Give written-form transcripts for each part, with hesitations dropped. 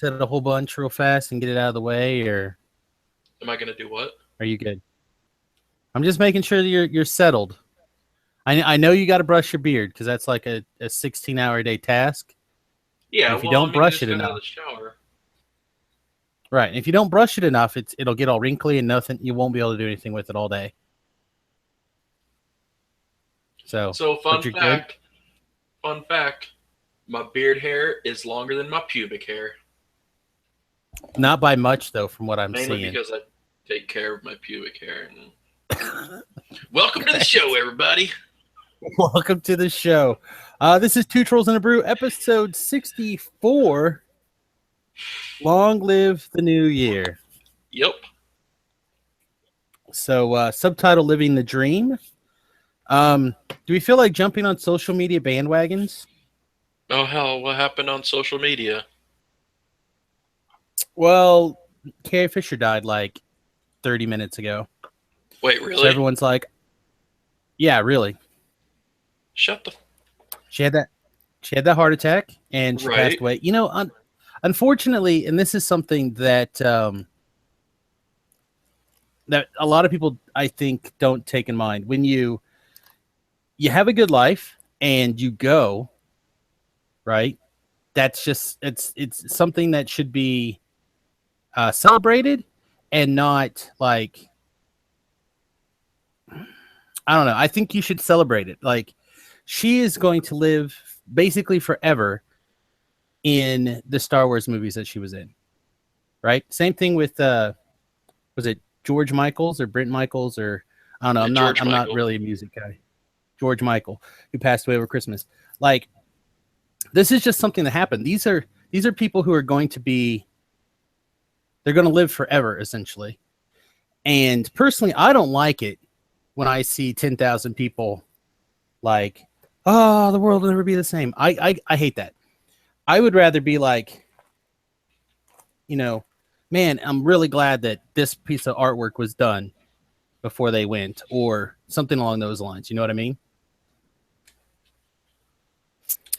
said a whole bunch real fast and get it out of the way, or Am I gonna do what? are you good? I'm just making sure that you're settled. I know you got to brush your beard because that's like a 16-hour a day task. And Yeah, if you well, I don't mean, I brush just it got out of enough, the shower. right? And if you don't brush it enough, it'll get all wrinkly and nothing. You won't be able to do anything with it all day. So, So, but you're good. fun fact, my beard hair is longer than my pubic hair, Not by much though, from what I'm mainly seeing. because I take care of my pubic hair. And welcome to the show, everybody. Welcome to the show. This is Two Trolls and a Brew, episode 64. Long live the new year. Yep. So, subtitle Living the Dream. Do we feel like jumping on social media bandwagons? Oh hell, what happened on social media? Well, Carrie Fisher died like 30 minutes ago. Wait, So really? everyone's like, yeah, really. Shut the. She had that heart attack and she Right. passed away. You know, unfortunately, and this is something that that a lot of people I think don't take in mind. When you have a good life and you go, right? That's just it's something that should be celebrated and not like, I don't know. I think you should celebrate it. Like, she is going to live basically forever in the Star Wars movies that she was in. Right? Same thing with was it George Michaels or Brent Michaels, or I don't know. George I'm not Michael. really a music guy. George Michael, who passed away over Christmas. Like, this is just something that happened. These are people who are going to be, they're going to live forever essentially. And personally, I don't like it when I see 10,000 people like, oh, the world will never be the same. I hate that. I would rather be like, you know, man, I'm really glad that this piece of artwork was done before they went, or something along those lines. You know what I mean?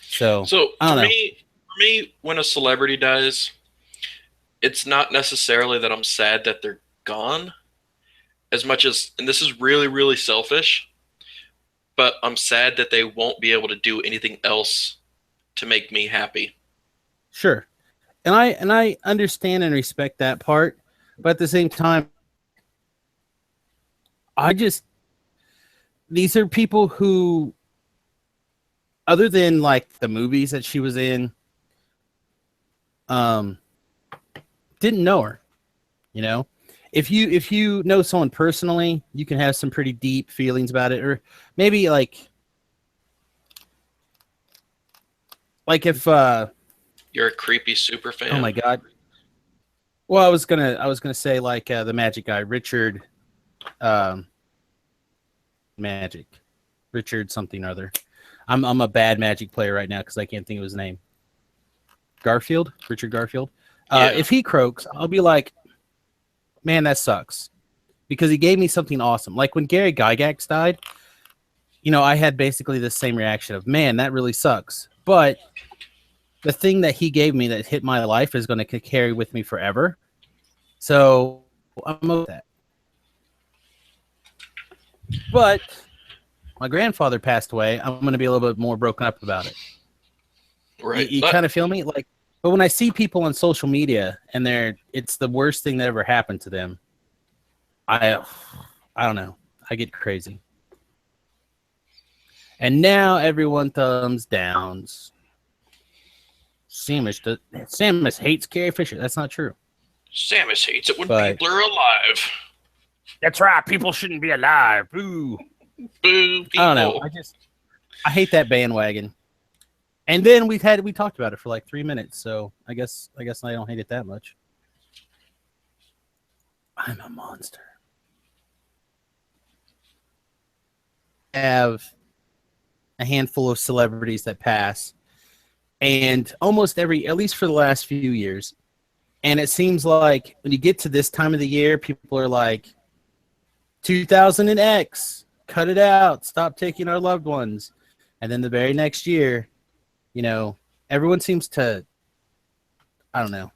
So So I don't know. for me, when a celebrity dies, it's not necessarily that I'm sad that they're gone, as much as, and this is really, really selfish, but I'm sad that they won't be able to do anything else to make me happy. Sure. And I understand and respect that part, but at the same time, I just, these are people who, other than like the movies that she was in, didn't know her. You know, if you know someone personally, you can have some pretty deep feelings about it, or maybe like if You're a creepy super fan. oh my god. Well, I was gonna say like the Magic guy, Richard, Magic, Richard something or other. I'm a bad Magic player right now because I can't think of his name. Garfield, Richard Garfield. Yeah. If he croaks, I'll be like, man, that sucks, because he gave me something awesome. Like when Gary Gygax died, you know, I had basically the same reaction of, man, that really sucks. But the thing that he gave me that hit my life is going to carry with me forever. So I'm okay with that. But my grandfather passed away. I'm going to be a little bit more broken up about it. Right. You kind of feel me? Like, but when I see people on social media and it's the worst thing that ever happened to them, I don't know. I get crazy. And now everyone thumbs downs. Samus hates Carrie Fisher. That's not true. Samus hates it when people are alive. That's right. People shouldn't be alive. Boo. Boo, people. I don't know. I hate that bandwagon. And then we talked about it for like 3 minutes, so I guess I don't hate it that much. I'm a monster. I have a handful of celebrities that pass, and almost at least for the last few years, and it seems like when you get to this time of the year, people are like, 2000 and X, cut it out, stop taking our loved ones. And then the very next year, you know, everyone seems to, I don't know,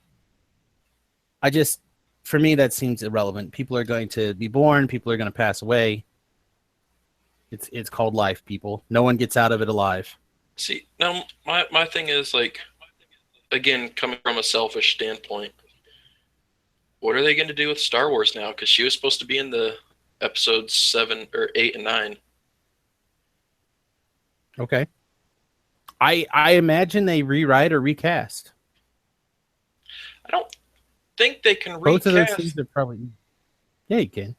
I just, for me, that seems irrelevant. People are going to be born. People are going to pass away. It's called life, people. No one gets out of it alive. See, now my thing is like, again, coming from a selfish standpoint, what are they going to do with Star Wars now? Because she was supposed to be in the episodes 7 or 8 and 9. Okay. I imagine they rewrite or recast. I don't think they can Both of those recast. things are probably, yeah, you can.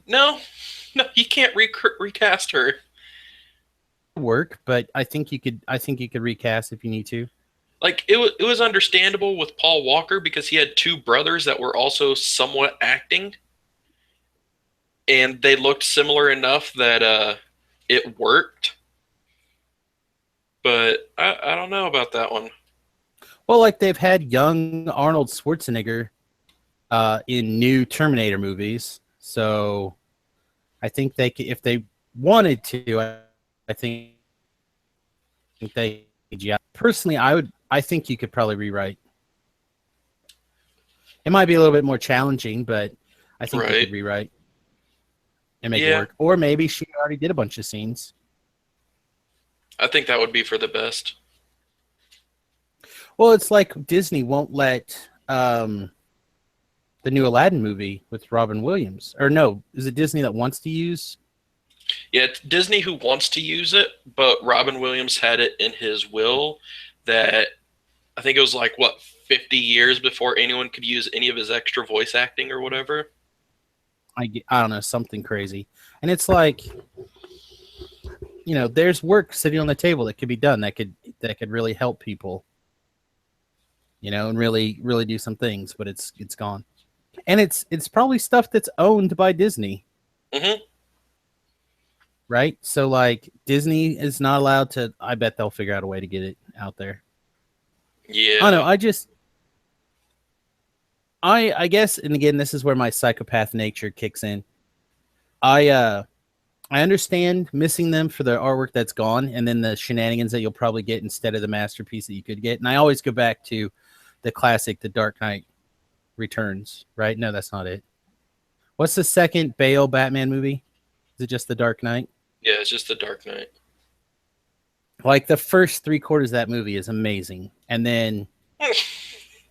No, no, you can't recast her. Work, but I think you could recast if you need to. Like it was understandable with Paul Walker because he had two brothers that were also somewhat acting, and they looked similar enough that it worked. But I don't know about that one. Well, like they've had young Arnold Schwarzenegger in new Terminator movies, so I think they could, if they wanted to. I think they. Yeah, personally, I would. I think you could probably rewrite. It might be a little bit more challenging, but I think you Right. could rewrite and make it Yeah, work. Or maybe she already did a bunch of scenes. I think that would be for the best. Well, it's like Disney won't let the new Aladdin movie with Robin Williams. Or no, is it Disney that wants to use? Yeah, it's Disney who wants to use it, but Robin Williams had it in his will that I think it was like what 50 years before anyone could use any of his extra voice acting or whatever. I don't know, something crazy. And it's like, there's work sitting on the table that could be done that could really help people, and really really do some things, but it's gone. And it's probably stuff that's owned by Disney, Hmm. right? So like Disney is not allowed to. I bet they'll figure out a way to get it out there. I don't Yeah. know. I guess, and again, this is where my psychopath nature kicks in. I understand missing them for the artwork that's gone, and then the shenanigans that you'll probably get instead of the masterpiece that you could get. And I always go back to the classic, The Dark Knight Returns. Right? No, that's not it. What's the second Bale Batman movie? Is it just The Dark Knight? Yeah, it's just the Dark Knight. Like the first three quarters of that movie is amazing, and then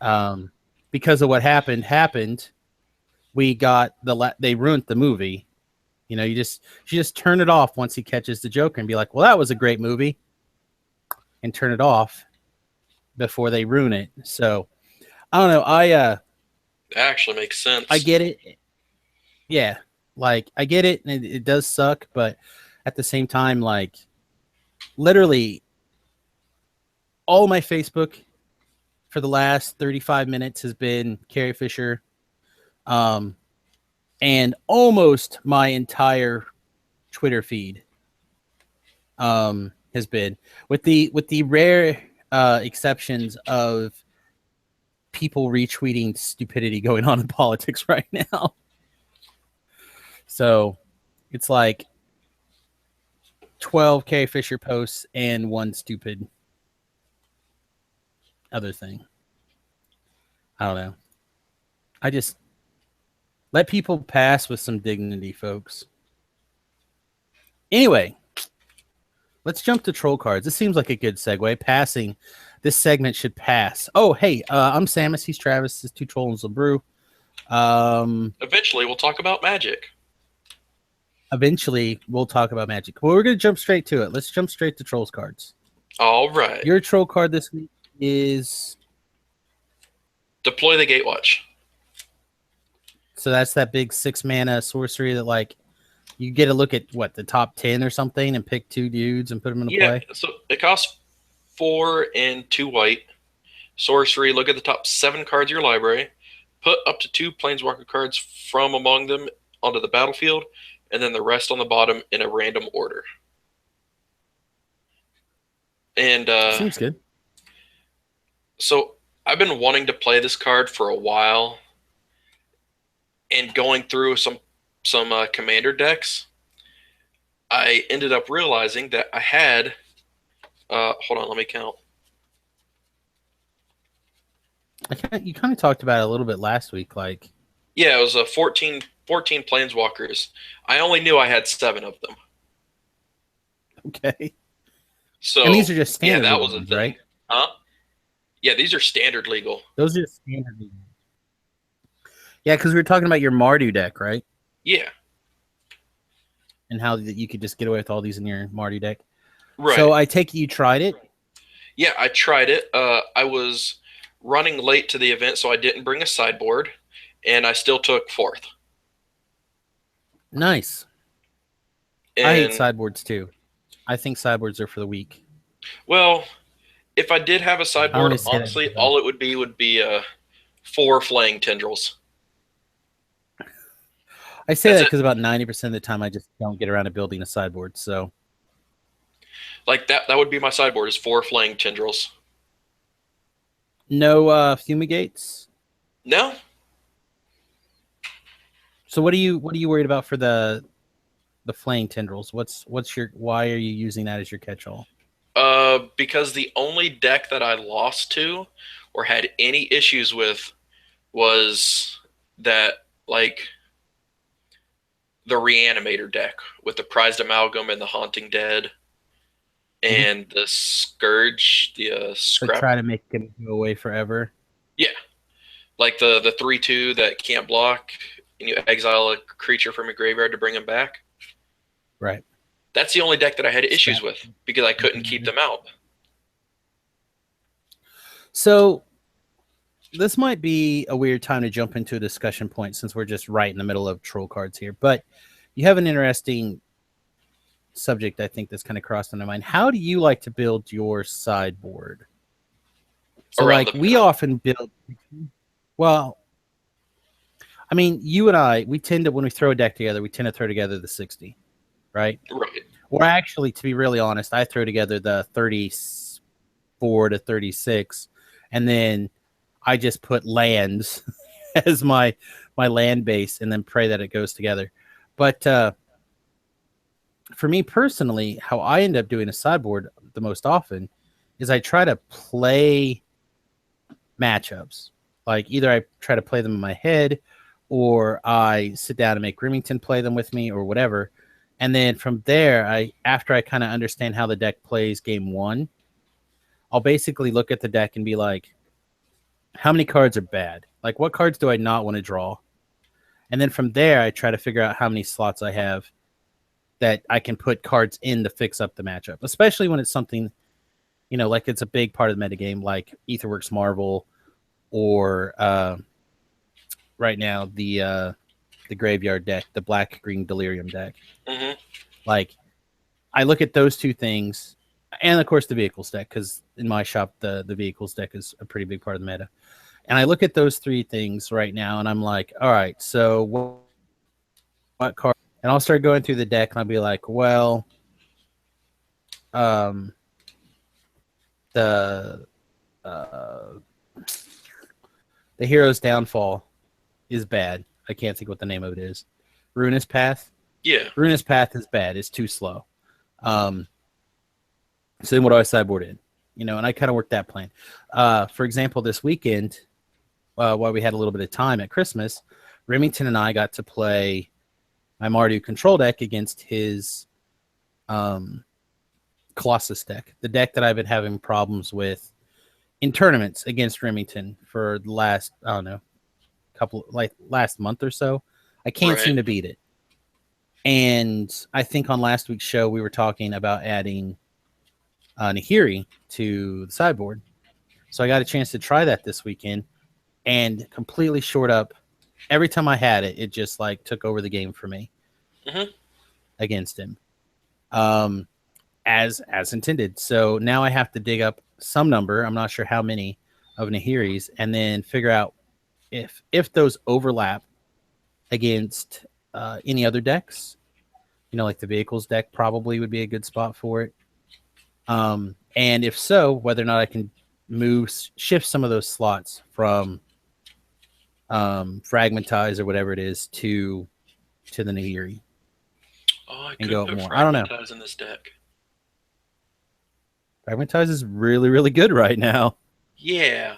um, because of what happened, we got they ruined the movie. You just turn it off once he catches the Joker and be like, "Well, that was a great movie," and turn it off before they ruin it. So I don't know. That actually makes I sense. get it. Yeah, like I get it, and it does suck, but at the same time, like literally all my Facebook for the last 35 minutes has been Carrie Fisher, um, and almost my entire Twitter feed has been, with the rare exceptions of people retweeting stupidity going on in politics right now. So it's like 12 Carrie Fisher posts and one stupid other thing. I don't know. I just let people pass with some dignity, folks. Anyway, let's jump to troll cards. This seems like a good segue. Passing. This segment should pass. Oh, hey, I'm Samus. He's Travis. This is Two Trolls and Brew. Eventually, we'll talk about magic. Eventually, we'll talk about Magic. Well, we're going to jump straight to it. Let's jump straight to Trolls cards. All right. Your troll card this week is, Deploy the Gatewatch. so that's that big 6 mana sorcery that, like, you get to look at, what, the top 10 or something and pick two dudes and put them into Yeah, play? so it costs 4 and 2 white. Sorcery, look at the top 7 cards of your library. Put up to 2 Planeswalker cards from among them onto the battlefield, and then the rest on the bottom in a random order. And Seems good. so I've been wanting to play this card for a while, and going through some commander decks, I ended up realizing that I had. Hold on, let me count. You kind of talked about it a little bit last week. Like, Yeah, it was a 14 planeswalkers. I only knew I had 7 of them. okay, and these So are just yeah, standard that legal was a ones, thing. right? Huh? Yeah, these are standard legal. Those are just standard legal ones. Yeah, because we were talking about your Mardu deck, right? Yeah, And how you could just get away with all these in your Mardu deck. right. So I take it you tried it. Yeah, I tried it. I was running late to the event, so I didn't bring a sideboard, and I still took fourth. Nice. I hate And sideboards too. I think sideboards are for the weak. well, if I did have a I sideboard, only say that honestly, because all it would be 4 flaying tendrils. I say That's that it. because about 90% of the time I just don't get around to building a sideboard. So Like that would be my sideboard is 4 flaying tendrils. no fumigates. No, So what are you worried about for the flaying tendrils? What's your why are you using that as your catch-all? because the only deck that I lost to or had any issues with was that like the reanimator deck with the prized amalgam and the haunting dead Mhm. and the scourge, the So scrap. try to make him go away forever. Yeah, like the 3/2 that can't block and you exile a creature from a graveyard to bring him back. Right. That's the only deck that I had issues Scrap. with because I couldn't keep them out. So this might be a weird time to jump into a discussion point since we're just right in the middle of troll cards here, but you have an interesting subject I think that's kind of crossed in my mind. How do you like to build your sideboard? So Around like the we pen. often build well, I mean, you and I, we tend to when we throw a deck together, we tend to throw together the 60, right? Right. Or actually, to be really honest, I throw together the 34 to 36, and then I just put lands as my land base, and then pray that it goes together. But for me personally, how I end up doing a sideboard the most often is I try to play matchups. Like either I try to play them in my head, or I sit down and make Remington play them with me, or whatever. And then from there, after I kind of understand how the deck plays game one, I'll basically look at the deck and be like, how many cards are bad? Like, what cards do I not want to draw? And then from there, I try to figure out how many slots I have that I can put cards in to fix up the matchup, especially when it's something, like it's a big part of the metagame, like Aetherworks Marvel or right now the Graveyard deck, the Black Green Delirium deck. Mm-hmm. Like, I look at those two things, and of course the Vehicles deck, because in my shop the Vehicles deck is a pretty big part of the meta. And I look at those three things right now, and I'm like, all right, so what card? And I'll start going through the deck, and I'll be like, well, um, the uh, the Hero's Downfall is bad. I can't think what the name of it is. Ruinous Path. Yeah. Ruinous Path is bad. It's too slow. So then what do I sideboard in? And I kind of work that plan. For example, this weekend, while we had a little bit of time at Christmas, Remington and I got to play my Mardu control deck against his Colossus deck, the deck that I've been having problems with in tournaments against Remington for the last, I don't know, last month or so. I can't Right. seem to beat it. And I think on last week's show, we were talking about adding Nahiri to the sideboard. So I got a chance to try that this weekend and completely shored up. Every time I had it, it just like took over the game for me against him, as intended. So now I have to dig up some number. I'm not sure how many of Nahiris, and then figure out if those overlap against any other decks. Like the Vehicles deck probably would be a good spot for it. And if so, whether or not I can shift some of those slots from Fragmentize or whatever it is to the Nahiri Oh, I and could go up put more. I don't know. Fragmentize in this deck. Fragmentize is really, really good right now. Yeah.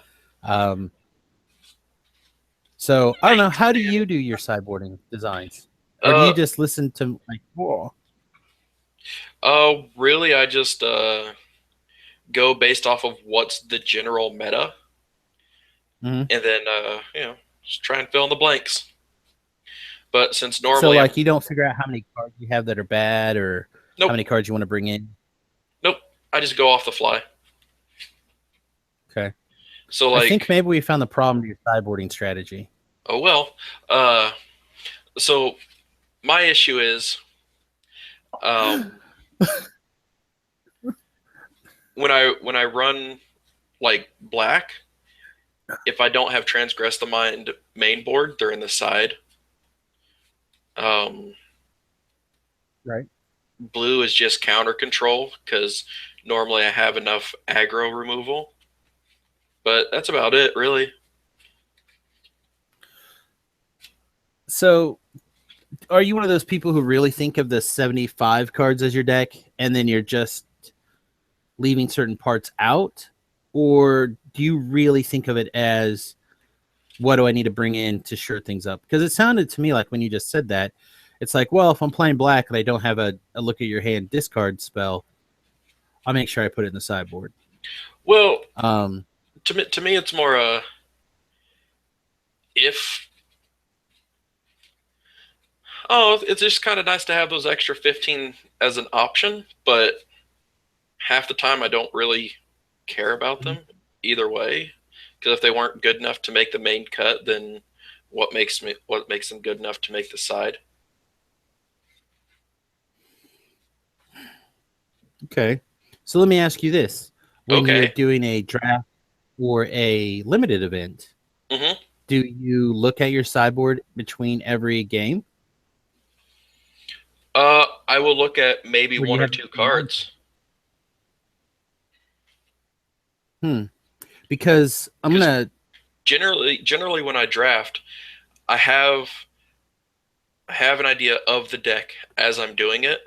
So I don't know. How do you do your sideboarding designs, or do Uh, you just listen to like? Whoa. really, I just go based off of what's the general meta, Mhm. and then just try and fill in the blanks. But since So normally like you don't figure out how many cards you have that are bad, or how nope, many cards you want to bring in. nope, I just go off the fly. Okay. So I think like, maybe we found the problem to your sideboarding strategy. oh well. Uh, so my issue is um, when I run like black, if I don't have transgress the mind main board, they're in the side. Um, Right. blue is just counter control because normally I have enough aggro removal, but that's about it, really. So are you one of those people who really think of the 75 cards as your deck and then you're just leaving certain parts out? Or do you really think of it as what do I need to bring in to shore things up? Because it sounded to me like when you just said that, it's like, well, if I'm playing black and I don't have a look at your hand discard spell, I'll make sure I put it in the sideboard. Well, Um, to me, it's more if it's just kind of nice to have those extra 15 as an option, but half the time I don't really care about them either way. Because if they weren't good enough to make the main cut, then what makes them good enough to make the side? okay. So let me ask you this. When you're Okay. doing a draft or a limited event, hmm do you look at your sideboard between every game? I will look at maybe Or do you one or have two a mindset? cards Hmm. Because I'm because gonna. generally when I draft, I have an idea of the deck as I'm doing it,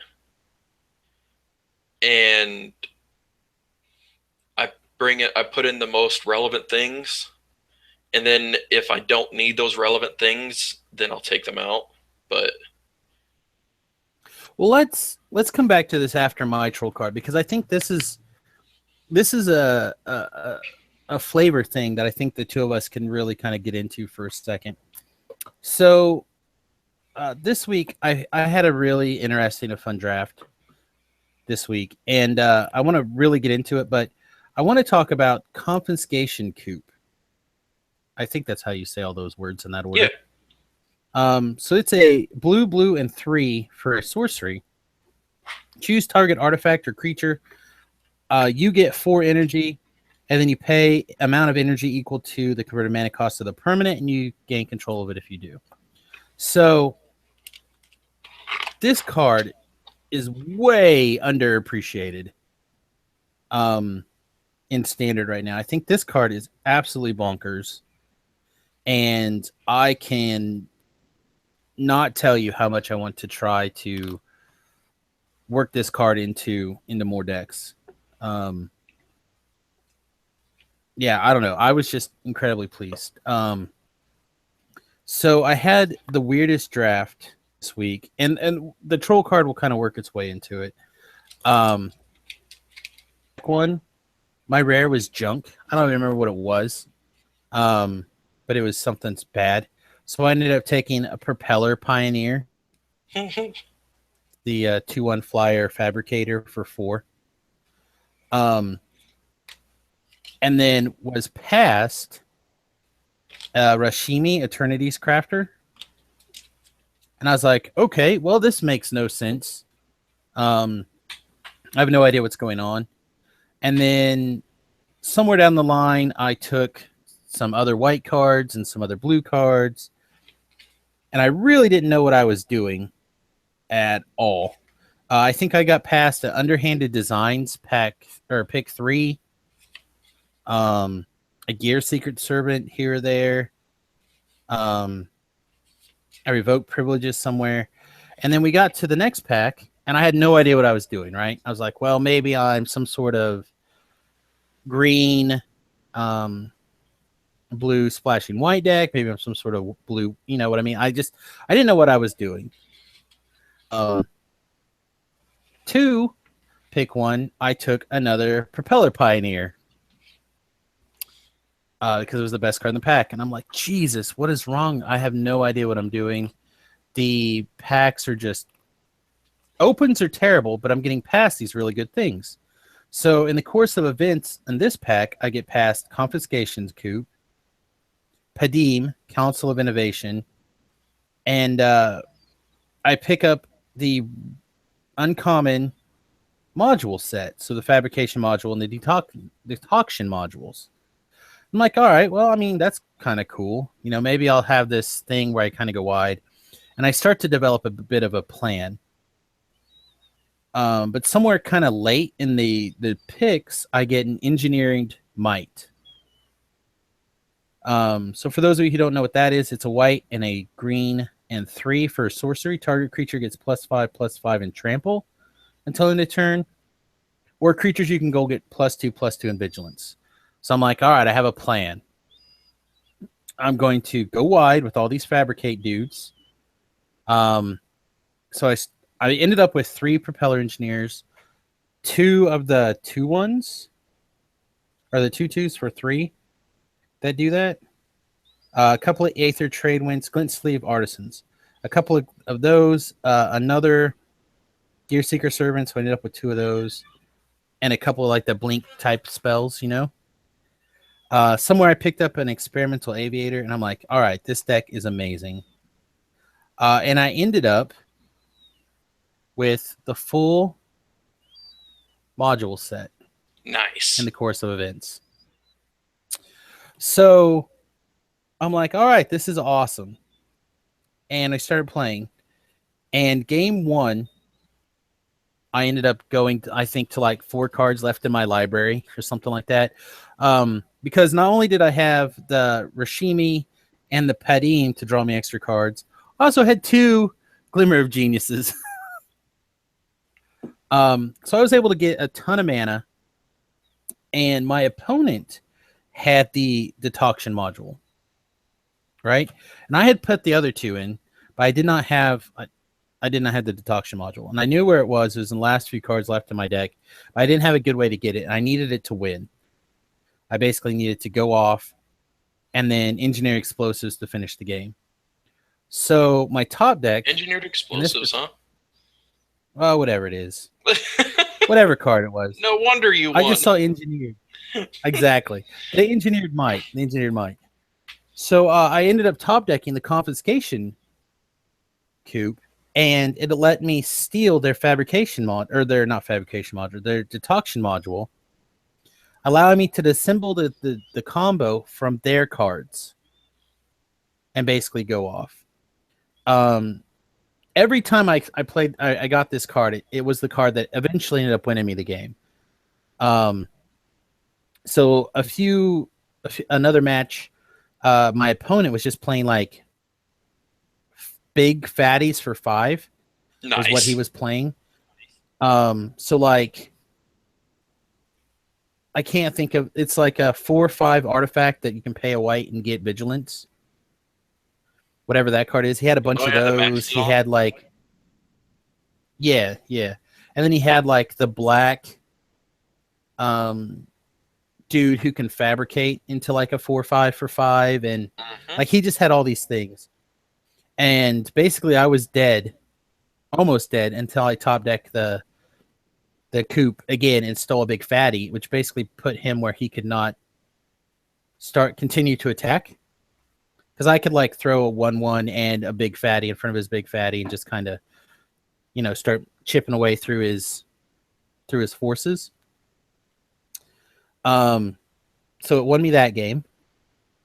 and I I put in the most relevant things, and then if I don't need those relevant things, then I'll take them out. But Well, let's come back to this after my troll card because I think this is a flavor thing that I think the two of us can really kind of get into for a second. So this week I had a really interesting and fun draft this week, and I want to really get into it, but I want to talk about confiscation coup. I think that's how you say all those words in that yeah, order. So it's a blue, blue, and 3 for a sorcery. Choose target artifact or creature. You get 4 energy, and then you pay amount of energy equal to the converted mana cost of the permanent, and you gain control of it if you do. So this card is way underappreciated in standard right now. I think this card is absolutely bonkers, and I can not tell you how much I want to try to work this card into more decks. Um, yeah, I don't know. I was just incredibly pleased. So I had the weirdest draft this week, and the troll card will kind of work its way into it. Um, one, my rare was junk. I don't even remember what it was, but it was something bad. So I ended up taking a Propeller Pioneer, the 2/1 flyer fabricator for 4. Um, and then was passed Rashimi Eternity's Crafter. And I was like, okay, well, this makes no sense. I have no idea what's going on. And then somewhere down the line, I took some other white cards and some other blue cards. And I really didn't know what I was doing at all. I think I got past the Underhanded Designs pack or pick 3, a Gear Secret Servant here or there. I revoked privileges somewhere. And then we got to the next pack, and I had no idea what I was doing, right? I was like, well, maybe I'm some sort of green, blue splashing white deck. Maybe I'm some sort of blue. You know what I mean? I didn't know what I was doing. Two, pick one. I took another Propeller Pioneer because it was the best card in the pack, and I'm like, Jesus, what is wrong? I have no idea what I'm doing. The packs are just opens are terrible, but I'm getting past these really good things. So in the course of events in this pack, I get past Confiscations Coup, Padim, Council of Innovation, and I pick up the uncommon module set. So the fabrication module and the decoction modules. I'm like, all right, well, I mean, that's kind of cool. You know, maybe I'll have this thing where I kind of go wide. And I start to develop a bit of a plan. But somewhere kind of late in the picks, I get an Engineered Might. So for those of you who don't know what that is, it's a white and a green and 3 for sorcery. Target creature gets +5/+5 in trample until end of turn. Or creatures you can go get +2/+2 in vigilance. So I'm like, all right, I have a plan. I'm going to go wide with all these fabricate dudes. So I ended up with 3 Propeller Engineers, 2 of the 2/1s, or the 2/2s for 3 that do that. A couple of Aether Trade Winds, Glint Sleeve Artisans. A couple of those, another Gear Seeker Servant, so I ended up with 2 of those, and a couple of like the Blink type spells, you know. Somewhere I picked up an Experimental Aviator, and I'm like, all right, this deck is amazing. And I ended up with the full module set. Nice. In the course of events. So I'm like, all right, this is awesome. And I started playing. And game 1, I ended up going, I think, to like 4 cards left in my library or something like that. Because not only did I have the Rashimi and the Padim to draw me extra cards, I also had 2 Glimmer of Geniuses. So I was able to get a ton of mana, and my opponent had the decoction module, right? And I had put the other 2 in, but I did not have the decoction module, and I knew where it was. It was in the last few cards left in my deck. But I didn't have a good way to get it, and I needed it to win. I basically needed to go off and then engineer explosives to finish the game. So my top deck, Engineered explosives, huh? Well, whatever it is. Whatever card it was. No wonder you won. I just saw engineered. Exactly. The engineered might. So I ended up top decking the Confiscation Coup, and it let me steal their fabrication mod, or their not fabrication module, their decoction module, allowing me to disassemble the combo from their cards and basically go off. Every time I played, I got this card. It was the card that eventually ended up winning me the game. So another match, my opponent was just playing like big fatties for 5. Nice. Was what he was playing. So like, I can't think of, it's like a 4/5 artifact that you can pay a white and get vigilance. Whatever that card is. He had a bunch of those. He had like, yeah. And then he had like the black dude who can fabricate into like a 4/5 for 5. And like, he just had all these things. And basically I was dead, almost dead, until I top decked the coup again and stole a big fatty, which basically put him where he could not continue to attack. Because I could like throw a 1/1 and a big fatty in front of his big fatty and just kind of, start chipping away through his forces. So it won me that game,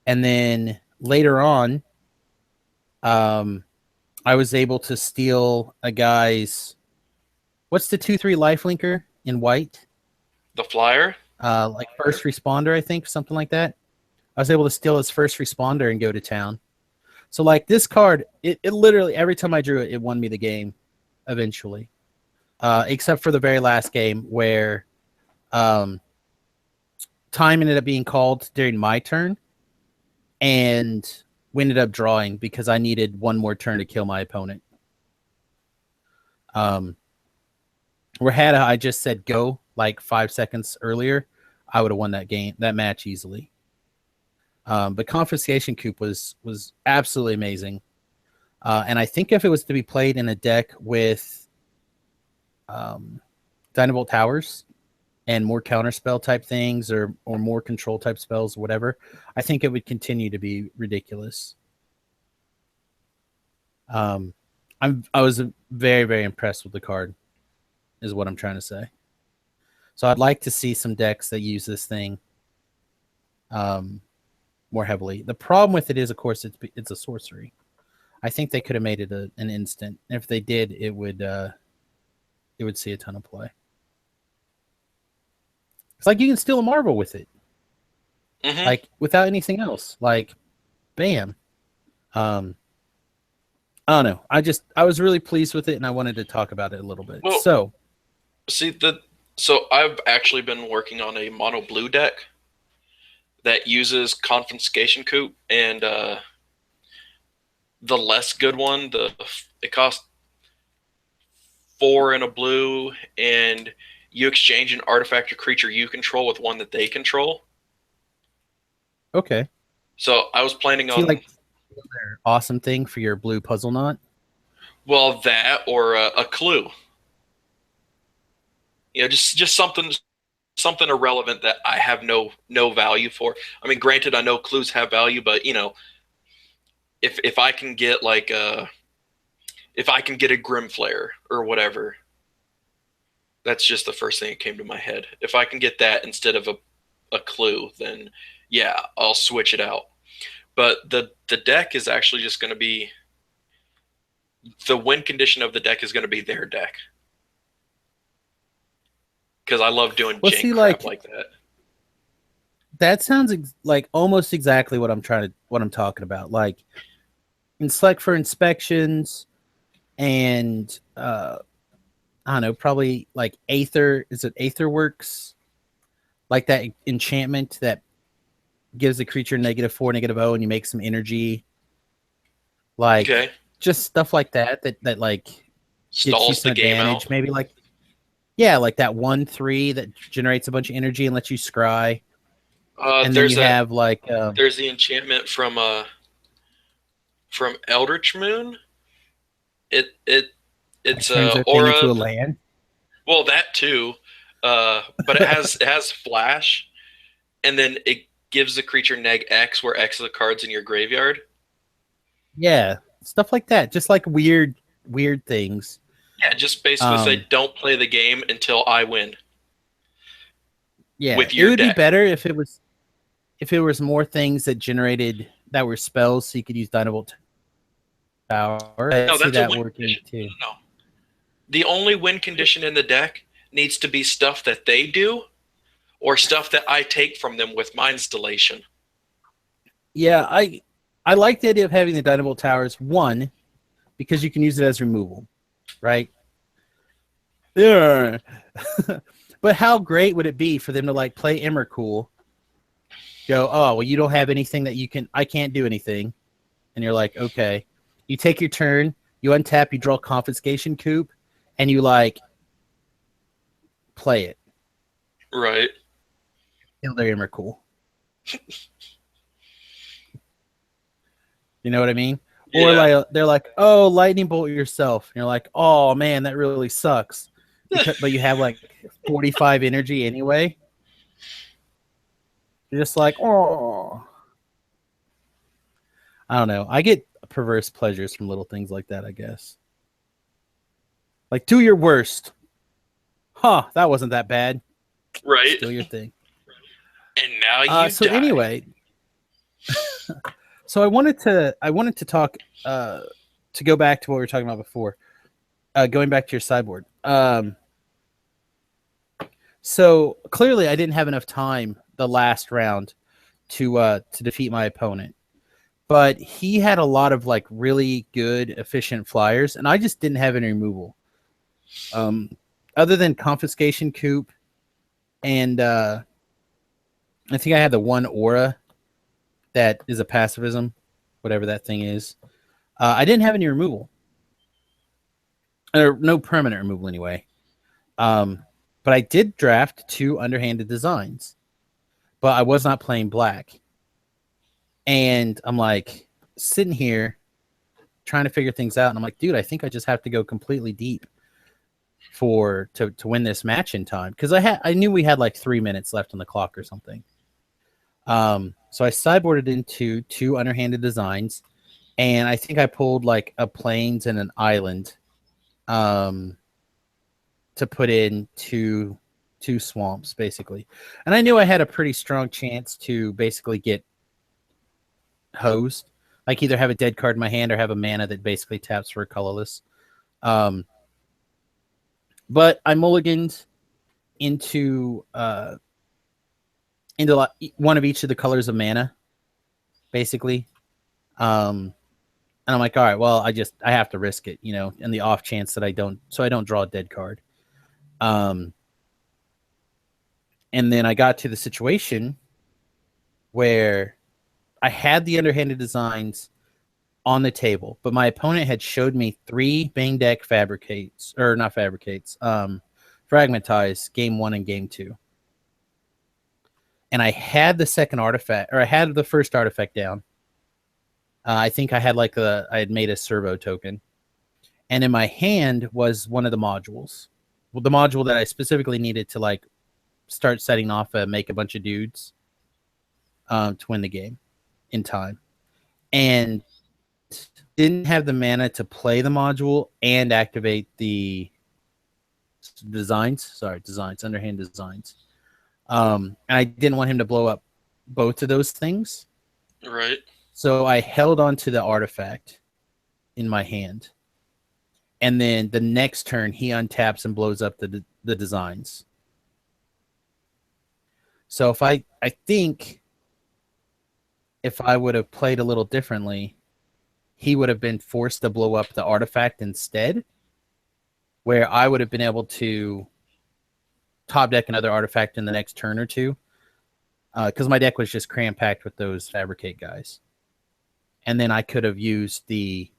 and then later on, I was able to steal a guy's. What's the 2/3 lifelinker in white? The flyer. Like first responder, I think, something like that. I was able to steal his first responder and go to town. So like this card, it literally every time I drew it, it won me the game eventually. Except for the very last game where time ended up being called during my turn. and we ended up drawing because I needed one more turn to kill my opponent. Where had I just said go like 5 seconds earlier, I would have won that match easily. But Confiscation Coup was absolutely amazing. And I think if it was to be played in a deck with Dynavolt Towers and more counterspell type things or more control type spells, whatever, I think it would continue to be ridiculous. I was very, very impressed with the card, is what I'm trying to say. So I'd like to see some decks that use this thing more heavily. The problem with it is, of course, it's a sorcery. I think they could have made it an instant. If they did, it would see a ton of play. It's like you can steal a marble with it, like without anything else. Like, bam. I don't know. I was really pleased with it, and I wanted to talk about it a little bit. Well, so I've actually been working on a mono blue deck that uses Confiscation Coup, and the less good one, it costs 4 in a blue, and you exchange an artifact or creature you control with one that they control. Okay. So I was planning on like their awesome thing for your blue puzzle knot. Well, that or a clue. Just something irrelevant that I have no value for. I mean, granted, I know clues have value, but if I can get if I can get a Grimflare or whatever, that's just the first thing that came to my head. If I can get that instead of a clue, then yeah, I'll switch it out. But the deck is actually just going to be, the win condition of the deck is going to be their deck. Because I love doing jank crap like that. That sounds like almost exactly what I'm talking about. Like, in select for inspections, and I don't know, probably like Aether. Is it Aetherworks? Like that enchantment that gives the creature -4, -0, and you make some energy. Like, just stuff like that like gets you some advantage. Out. Maybe like, yeah, like that 1/3 that generates a bunch of energy and lets you scry. And then you have like there's the enchantment from Eldritch Moon. It's turns a aura thing into a land. Well, that too, but it has flash, and then it gives the creature -X, where X is the cards in your graveyard. Yeah, stuff like that. Just like weird things. Yeah, just basically say, don't play the game until I win. Yeah, with your it would deck. be better if it was more things that were spells, so you could use Dynavolt Tower. I see that working too. No. The only win condition in the deck needs to be stuff that they do, or stuff that I take from them with my installation. Yeah, I like the idea of having the Dynavolt Towers, one, because you can use it as removal, right? Yeah. But how great would it be for them to like play Emrakul, go, oh, well, you don't have anything that I can't do anything. And you're like, okay. You take your turn, you untap, you draw Confiscation Coup, and you like play it. Right. Kill their Emrakul. You know what I mean? Yeah. Or like they're like, oh, lightning bolt yourself. And you're like, oh man, that really sucks. But you have like 45 energy anyway. You're just like, oh. I don't know. I get perverse pleasures from little things like that, I guess. Like, do your worst. Huh, that wasn't that bad. Right. Still your thing. And now you die. Anyway, so I wanted to talk to go back to what we were talking about before. Going back to your sideboard. So clearly I didn't have enough time the last round to defeat my opponent. But he had a lot of like really good efficient flyers, and I just didn't have any removal. Other than Confiscation Coup, and I think I had the one aura that is a pacifism, whatever that thing is. I didn't have any removal, or no permanent removal anyway. But I did draft 2 underhanded designs, but I was not playing black. And I'm like sitting here trying to figure things out, and I'm like, dude, I think I just have to go completely deep to win this match in time, because I knew we had like 3 minutes left on the clock or something. So I sideboarded into 2 underhanded designs, and I think I pulled like a plains and an island, to put in two swamps basically, and I knew I had a pretty strong chance to basically get hosed, like either have a dead card in my hand or have a mana that basically taps for a colorless. But I mulliganed into one of each of the colors of mana, basically. And I'm like, all right, well, I have to risk it, in the off chance that I don't draw a dead card. And then I got to the situation where I had the underhanded designs on the table, but my opponent had showed me 3 Bang Deck fragmentize game 1 and game 2. And I had the second artifact, or I had the first artifact down. I think I had I had made a servo token. And in my hand was one of the modules. Well, the module that I specifically needed to like start setting off make a bunch of dudes to win the game in time. And didn't have the mana to play the module and activate the underhand designs. And I didn't want him to blow up both of those things. Right. So I held on to the artifact in my hand. And then the next turn, he untaps and blows up the designs. So I think if I would have played a little differently, he would have been forced to blow up the artifact instead, where I would have been able to top deck another artifact in the next turn or two, because my deck was just cram-packed with those fabricate guys. And then I could have used the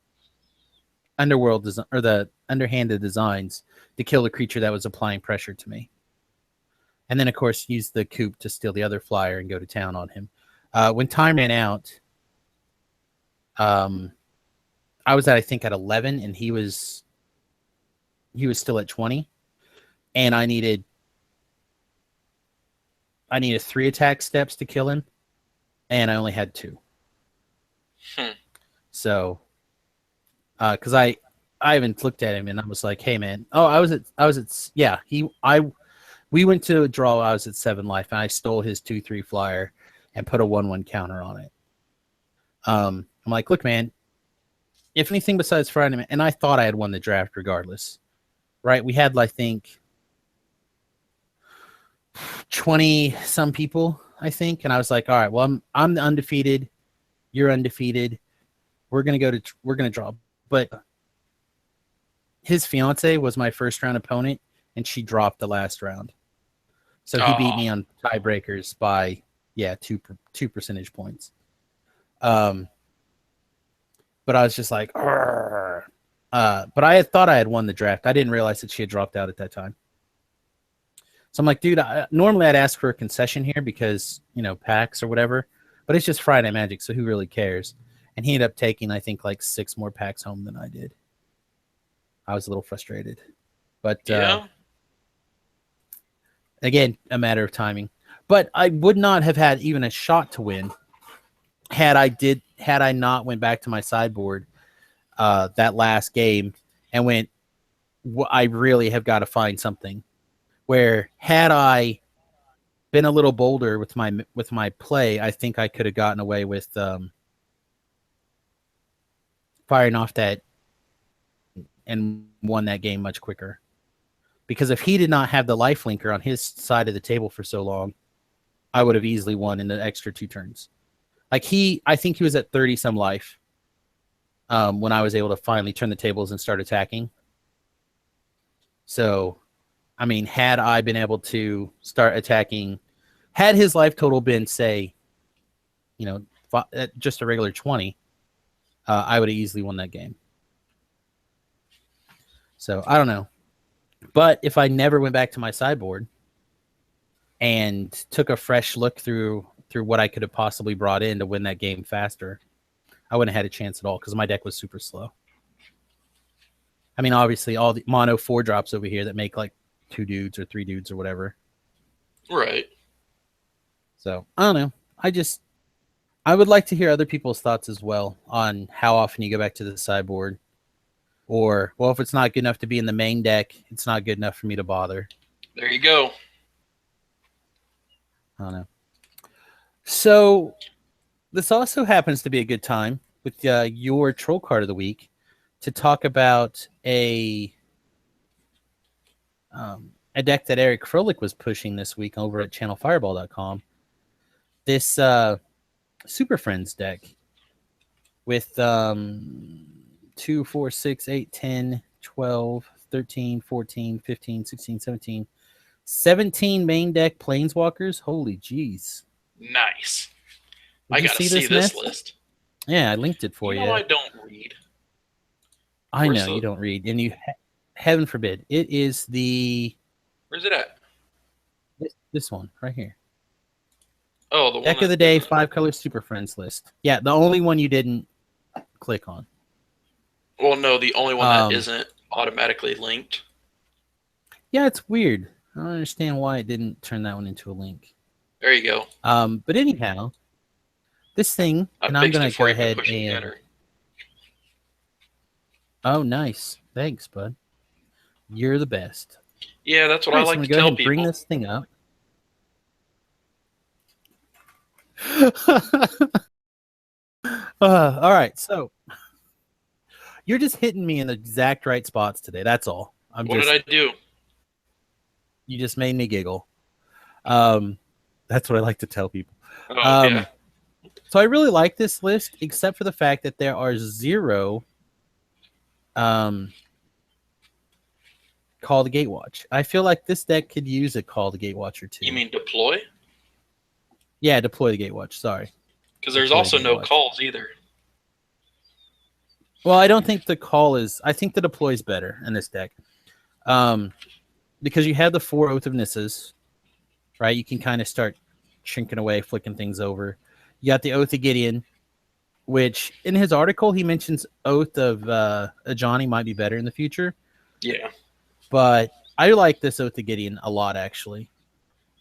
underworld or the underhanded designs to kill the creature that was applying pressure to me. And then, of course, use the coup to steal the other flyer and go to town on him. When time ran out, I was I think at 11, and he was still at 20, and I needed 3 attack steps to kill him, and I only had 2. So, because I even looked at him and I was like, "Hey, man, we went to a draw. I was at 7 life, and I stole his 2/3 flyer and put a 1/1 counter on it." I'm like, "Look, man, if anything besides Friday," and I thought I had won the draft regardless, right? We had, I think, 20 some people, I think, and I was like, "All right, well, I'm the undefeated, you're undefeated. We're gonna draw." But his fiance was my first round opponent, and she dropped the last round, so he beat me on tiebreakers by 2 percentage points. But I was just like, but I had thought I had won the draft. I didn't realize that she had dropped out at that time. So I'm like, dude, normally I'd ask for a concession here because, packs or whatever, but it's just Friday Magic, so who really cares? And he ended up taking, I think, like 6 more packs home than I did. I was a little frustrated. But again, a matter of timing. But I would not have had even a shot to win had I not went back to my sideboard that last game and went, I really have got to find something. Where had I been a little bolder with my play, I think I could have gotten away with firing off that and won that game much quicker. Because if he did not have the life linker on his side of the table for so long, I would have easily won in the extra 2 turns. I think he was at 30 some life when I was able to finally turn the tables and start attacking. So, I mean, had I been able to start attacking, had his life total been, say, at just a regular 20, I would have easily won that game. So I don't know. But if I never went back to my sideboard and took a fresh look through what I could have possibly brought in to win that game faster, I wouldn't have had a chance at all because my deck was super slow. I mean, obviously, all the mono 4-drops over here that make like 2 dudes or 3 dudes or whatever. Right. So I don't know. I would like to hear other people's thoughts as well on how often you go back to the sideboard. Or, well, if it's not good enough to be in the main deck, it's not good enough for me to bother. There you go. I don't know. So this also happens to be a good time with your troll card of the week to talk about a deck that Eric Froelich was pushing this week over at channelfireball.com. This Super Friends deck with 2, 4, 6, 8, 10, 12, 13, 14, 15, 16, 17, 17 main deck planeswalkers. Holy jeez. Nice. Did I you gotta see this this mess? list. Yeah, I linked it for you. I don't read. I know you don't read, and you heaven forbid. It is Where's it at? This one right here. Oh, the one Deck of the day, 5-color Super Friends list. Yeah, the only one you didn't click on. Well, no, the only one that isn't automatically linked. Yeah, it's weird. I don't understand why it didn't turn that one into a link. There you go. But anyhow, this thing, and I'm going to go ahead and... Enter. Oh, nice. Thanks, bud. You're the best. Yeah, that's what I like to tell people. Bring this thing up. All right, so you're just hitting me in the exact right spots today. That's all. What did I do? You just made me giggle. That's what I like to tell people. Oh, yeah. So I really like this list, except for the fact that there are 0 Call the Gatewatch. I feel like this deck could use a Call the Gatewatch or 2. You mean deploy? Yeah, deploy the Gatewatch. Sorry. Because there's also no calls either. Well, I don't think the call is... I think the deploy is better in this deck. Because you have the 4 Oath of Nisses, right? You can kind of start shrinking away, flicking things over. You got the Oath of Gideon, which in his article, he mentions Oath of Ajani might be better in the future. Yeah. But I like this Oath of Gideon a lot, actually.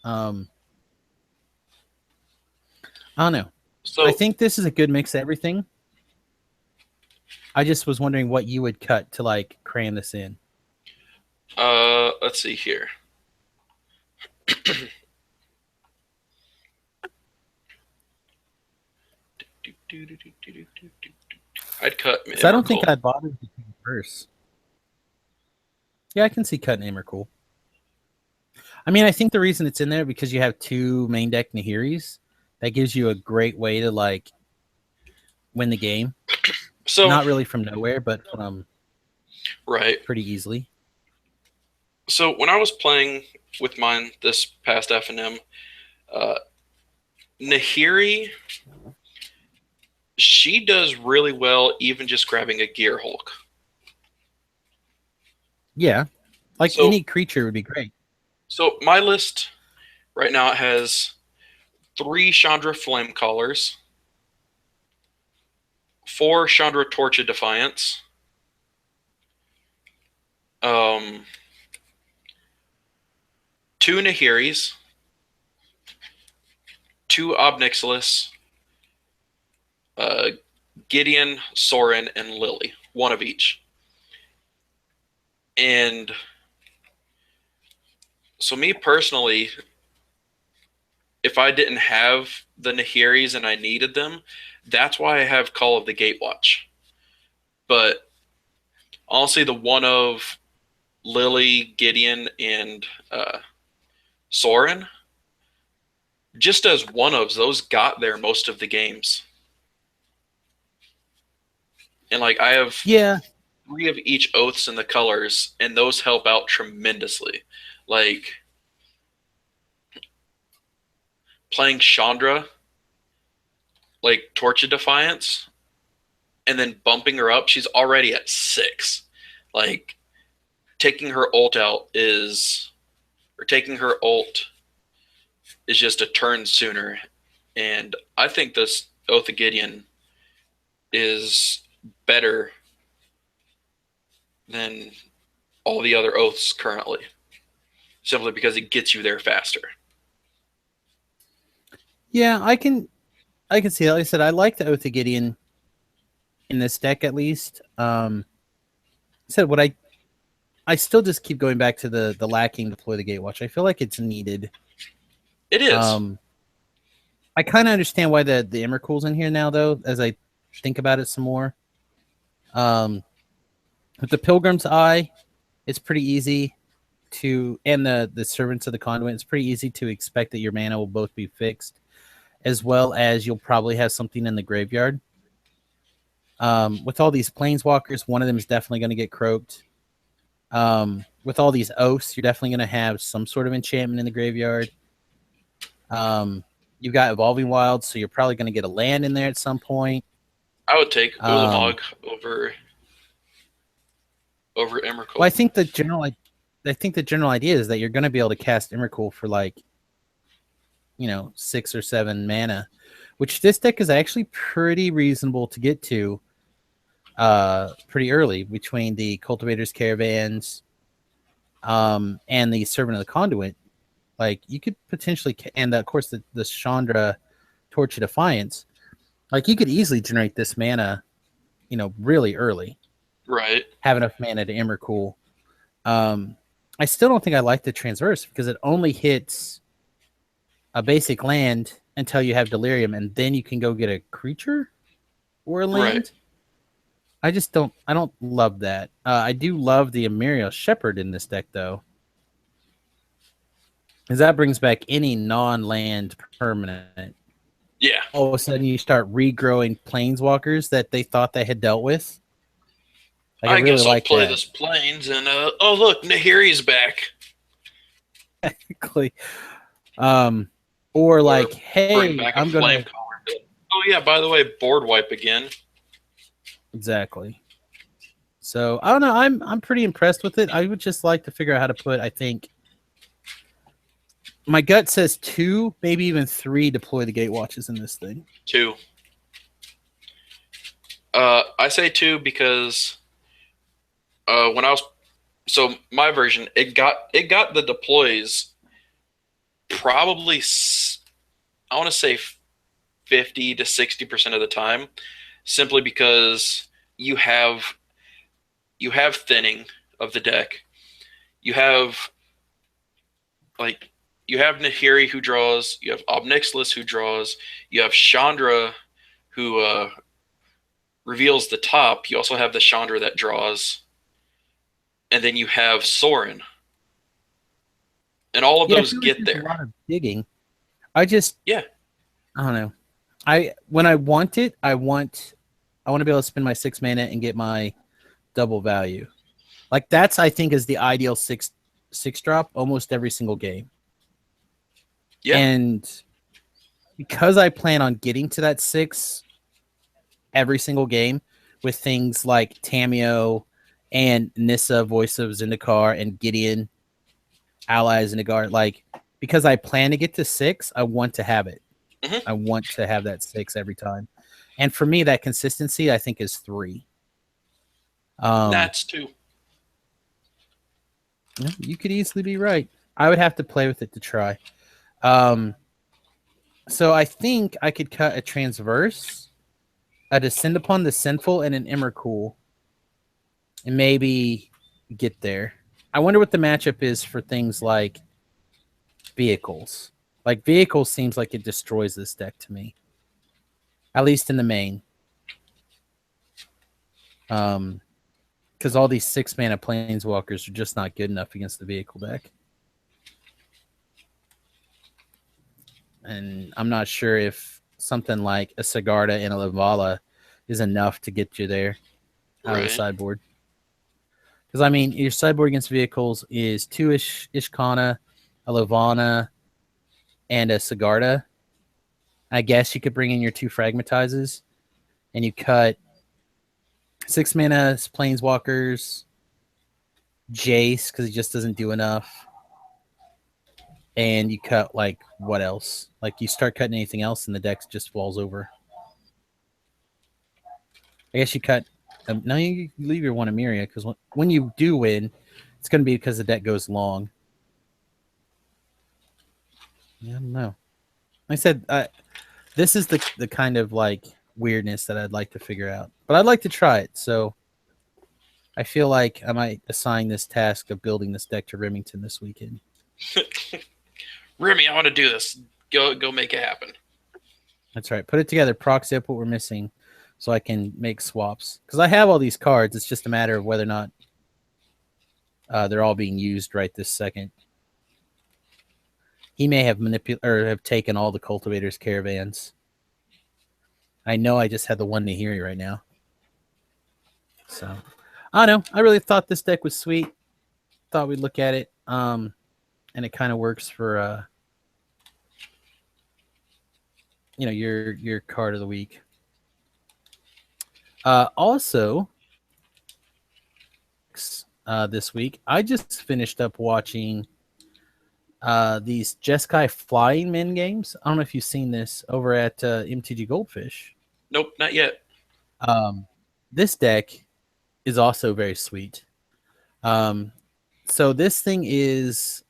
I don't know. So I think this is a good mix of everything. I just was wondering what you would cut to like cram this in. Let's see here. I'd cut. I don't think I'd bother with first. Yeah, I can see cut and aim are cool. I mean, I think the reason it's in there because you have 2 main deck Nahiris. That gives you a great way to like win the game. So not really from nowhere, but from pretty easily. So when I was playing with mine this past F&M, Nahiri, she does really well even just grabbing a Gear Hulk. Yeah, like any creature would be great. So my list right now has 3 Chandra Flamecallers, 4 Chandra Torch of Defiance, 2 Nahiris, 2 Obnixilis, Gideon, Sorin, and Lily. 1 of each. And so me personally, if I didn't have the Nahiris and I needed them, that's why I have Call of the Gatewatch. But honestly, the one of Lily, Gideon, and Sorin, just as one of those got there most of the games. And like I have 3 of each oaths in the colors, and those help out tremendously. Like playing Chandra, like Torch of Defiance and then bumping her up, she's already at 6. Like taking her ult out is or taking her ult is just a turn sooner. And I think this Oath of Gideon is better than all the other oaths currently, simply because it gets you there faster. Yeah, I can see that. Like I said, I like the Oath of Gideon in this deck at least. Said what I still just keep going back to the lacking deploy the Gatewatch. I feel like it's needed. It is. Um, I kind of understand why the Emrakul's in here now, though, as I think about it some more. With the Pilgrim's Eye, it's pretty easy to, and the Servants of the Conduit, it's pretty easy to expect that your mana will both be fixed, as well as you'll probably have something in the graveyard. With all these Planeswalkers, one of them is definitely going to get croaked. With all these oaths, you're definitely going to have some sort of enchantment in the graveyard. You've got Evolving Wilds, so you're probably going to get a land in there at some point. I would take Um, Ulamog over Emrakul. well, I think the general idea is that you're going to be able to cast Emrakul for like, 6 or 7 mana, which this deck is actually pretty reasonable to get to pretty early between the Cultivator's Caravans and the Servant of the Conduit. Like, you could potentially, and of course the Chandra Torch of Defiance, like you could easily generate this mana, really early. Right. Have enough mana to Emrakul. I still don't think I like the Transverse because it only hits a basic land until you have Delirium, and then you can go get a creature or a land. Right. I don't love that. I do love the Emerial Shepherd in this deck, though, because that brings back any non-land permanent. Yeah. All of a sudden, you start regrowing Planeswalkers that they thought they had dealt with. Like, I I really guess I'll like play that. this Plains and oh look, Nahiri's back. Exactly. Or like, Bring hey, back a I'm gonna Flamecaller. Oh yeah, by the way, board wipe again. exactly. So I don't know. I'm pretty impressed with it. I would just like to figure out how to put. I think my gut says 2, maybe even 3 deploy the Gatewatches in this thing. 2. I say 2 because when I was my version, it got the deploys probably I want to say 50 to 60% of the time, simply because you have thinning of the deck. You have like you have Nahiri who draws, you have Obnixilis who draws, you have Chandra who reveals the top. You also have the Chandra that draws, and then you have Sorin, and all of Yeah, I those feel like get there's a there. lot of digging. I just Yeah, I don't know. When I want it, I want to be able to spend my 6 mana and get my double value. Like that's I think is the ideal 6 drop almost every single game. yeah, And because I plan on getting to that 6 every single game with things like Tamio and Nissa, voice of Zendikar, and Gideon, allies Zendikar, like because I plan to get to 6, I want to have it. hmm I want to have that 6 every time. And for me, that consistency I think is 3. that's 2. You could easily be right. I would have to play with it to try. So I think I could cut a Transverse, a Descend Upon the Sinful, and an Emrakul, and maybe get there. I wonder what the matchup is for things like vehicles. Like vehicles seems like it destroys this deck to me, at least in the main. Because all these 6 mana planeswalkers are just not good enough against the vehicle deck. And I'm not sure if something like a Sigarda and a Lavala is enough to get you there out of the Right. sideboard. Because, I mean, your sideboard against vehicles is 2 Ishkana, a Lavana, and a Sigarda. I guess you could bring in your 2 Fragmatizes, and you cut 6 mana Planeswalkers, Jace, because he just doesn't do enough. And you cut, like, what else? Like, you start cutting anything else, and the deck just falls over. I guess you cut. No, you leave your one Emiria, because when you do win, it's going to be because the deck goes long. Yeah, I don't know. Like I said, this is the kind of, like, weirdness that I'd like to figure out. But I'd like to try it, so I feel like I might assign this task of building this deck to Remington this weekend. Remy, I want to do this. Go make it happen. That's right. Put it together, proxy up what we're missing, so I can make swaps. Because I have all these cards. It's just a matter of whether or not they're all being used right this second. He may have have taken all the Cultivator's Caravans. I know I just had the one Nahiri right now. So, I don't know. I really thought this deck was sweet. Thought we'd look at it. And it kind of works for your card of the week. Also, this week I just finished up watching these Jeskai Flying Men games. I don't know if you've seen this over at MTG Goldfish. Nope, not yet. This deck is also very sweet. So this thing is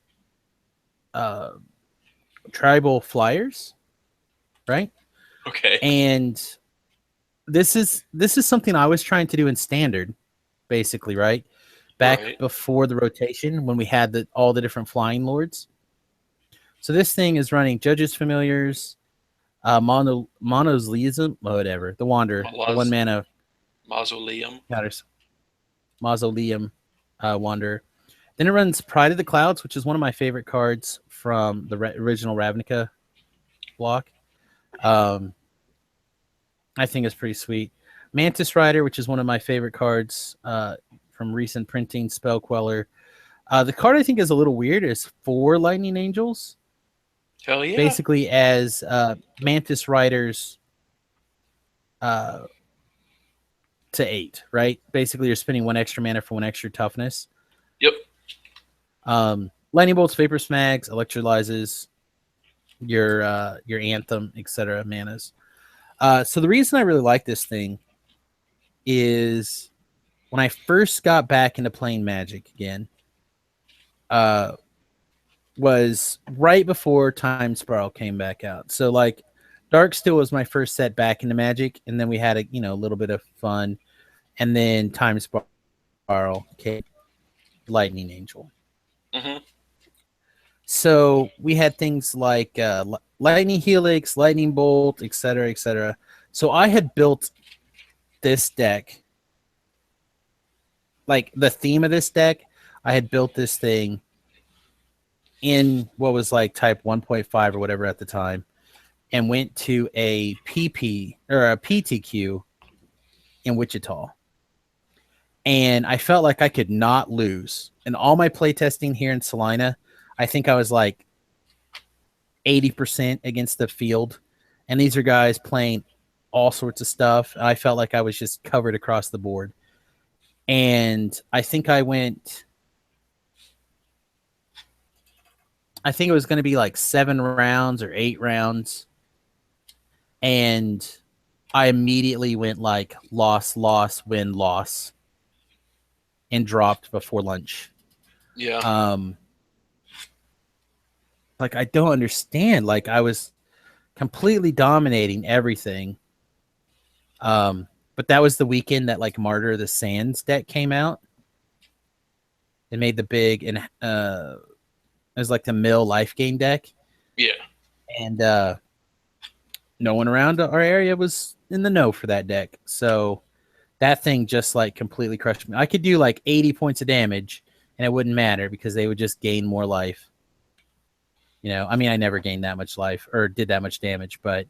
tribal flyers, right? Okay. And this is something I was trying to do in standard, basically, right? Back before the rotation when we had all the different flying lords. So this thing is running Judges Familiars, Monolism, whatever, the Wanderer, the 1 mana Mausoleum. Mausoleum Wanderer. Then it runs Pride of the Clouds, which is one of my favorite cards from the original Ravnica block. I think it's pretty sweet. Mantis Rider, which is one of my favorite cards from recent printing, Spell Queller. The card I think is a little weird is 4 Lightning Angels. Hell yeah. Basically as Mantis Riders to 8, right? Basically you're spending 1 extra mana for 1 extra toughness. Yep. Lightning Bolts, Vapor Smags, Electrolyzes, your Anthem, etc. manas. So the reason I really like this thing is when I first got back into playing Magic again, was right before Time Spiral came back out. So like Darksteel was my first set back into Magic, and then we had a little bit of fun, and then Time Spiral came, Lightning Angel. Mm-hmm. So we had things like Lightning Helix, Lightning Bolt, etc., etc. So I had built this deck, like the theme of this deck, I had built this thing in what was like type 1.5 or whatever at the time, and went to a PP or a PTQ in Wichita. And I felt like I could not lose. And all my playtesting here in Salina, I think I was like 80% against the field. And these are guys playing all sorts of stuff. And I felt like I was just covered across the board. And I think it was going to be like 7 rounds or 8 rounds. And I immediately went like loss, win, loss. And dropped before lunch. Yeah. Like, I don't understand. Like, I was completely dominating everything. But that was the weekend that like Martyr of the Sands deck came out. It made the big, and it was like the mill life gain deck. Yeah. And no one around our area was in the know for that deck. So that thing just like completely crushed me. I could do like 80 points of damage and it wouldn't matter because they would just gain more life. I mean, I never gained that much life or did that much damage, but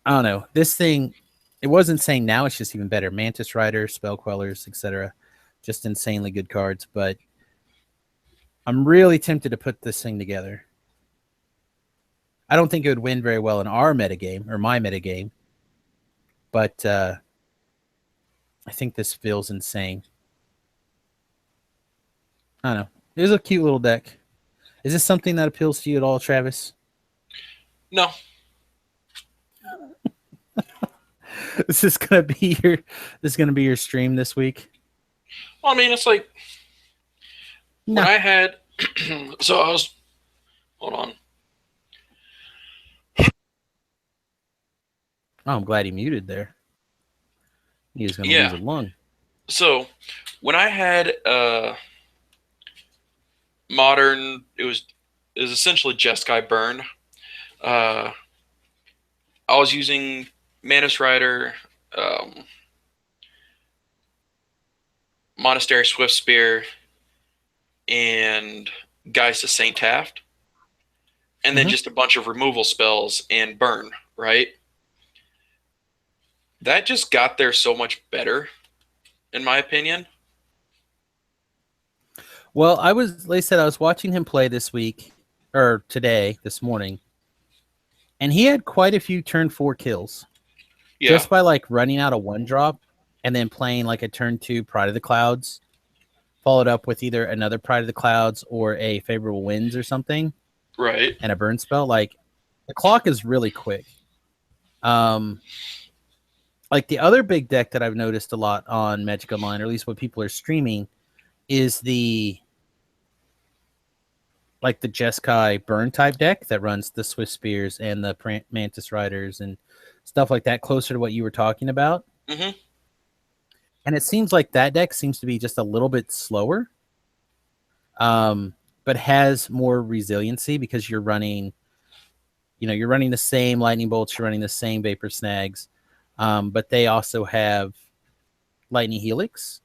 I don't know. This thing, it was insane. Now it's just even better. Mantis Rider, Spell Quellers, etc. Just insanely good cards, but I'm really tempted to put this thing together. I don't think it would win very well in our metagame or my metagame, but I think this feels insane. I don't know. It was a cute little deck. Is this something that appeals to you at all, Travis? No. This is gonna be your stream this week. Well, I mean, it's like No. when I had. So I was. Hold on. Oh, I'm glad he muted there. He was gonna lose Yeah. a lung. So when I had modern, it was essentially Jeskai Burn. Uh, I was using Manus Rider, um, Monastery Swift Spear, and Geist of Saint Taft, and then Mhm. just a bunch of removal spells and burn. Right. That just got there so much better, in my opinion. Well, like I said, I was watching him play this week or today, this morning, and he had quite a few turn 4 kills Yeah. just by like running out a 1-drop and then playing like a turn 2 Pride of the Clouds, followed up with either another Pride of the Clouds or a Favorable Winds or something, Right. and a burn spell. Like the clock is really quick. Like the other big deck that I've noticed a lot on Magic Online, or at least what people are streaming, is the Jeskai burn type deck that runs the Swift Spears and the Mantis Riders and stuff like that, closer to what you were talking about. Mm-hmm. And it seems like that deck seems to be just a little bit slower, but has more resiliency because you're running the same lightning bolts, you're running the same vapor snags, but they also have lightning helix.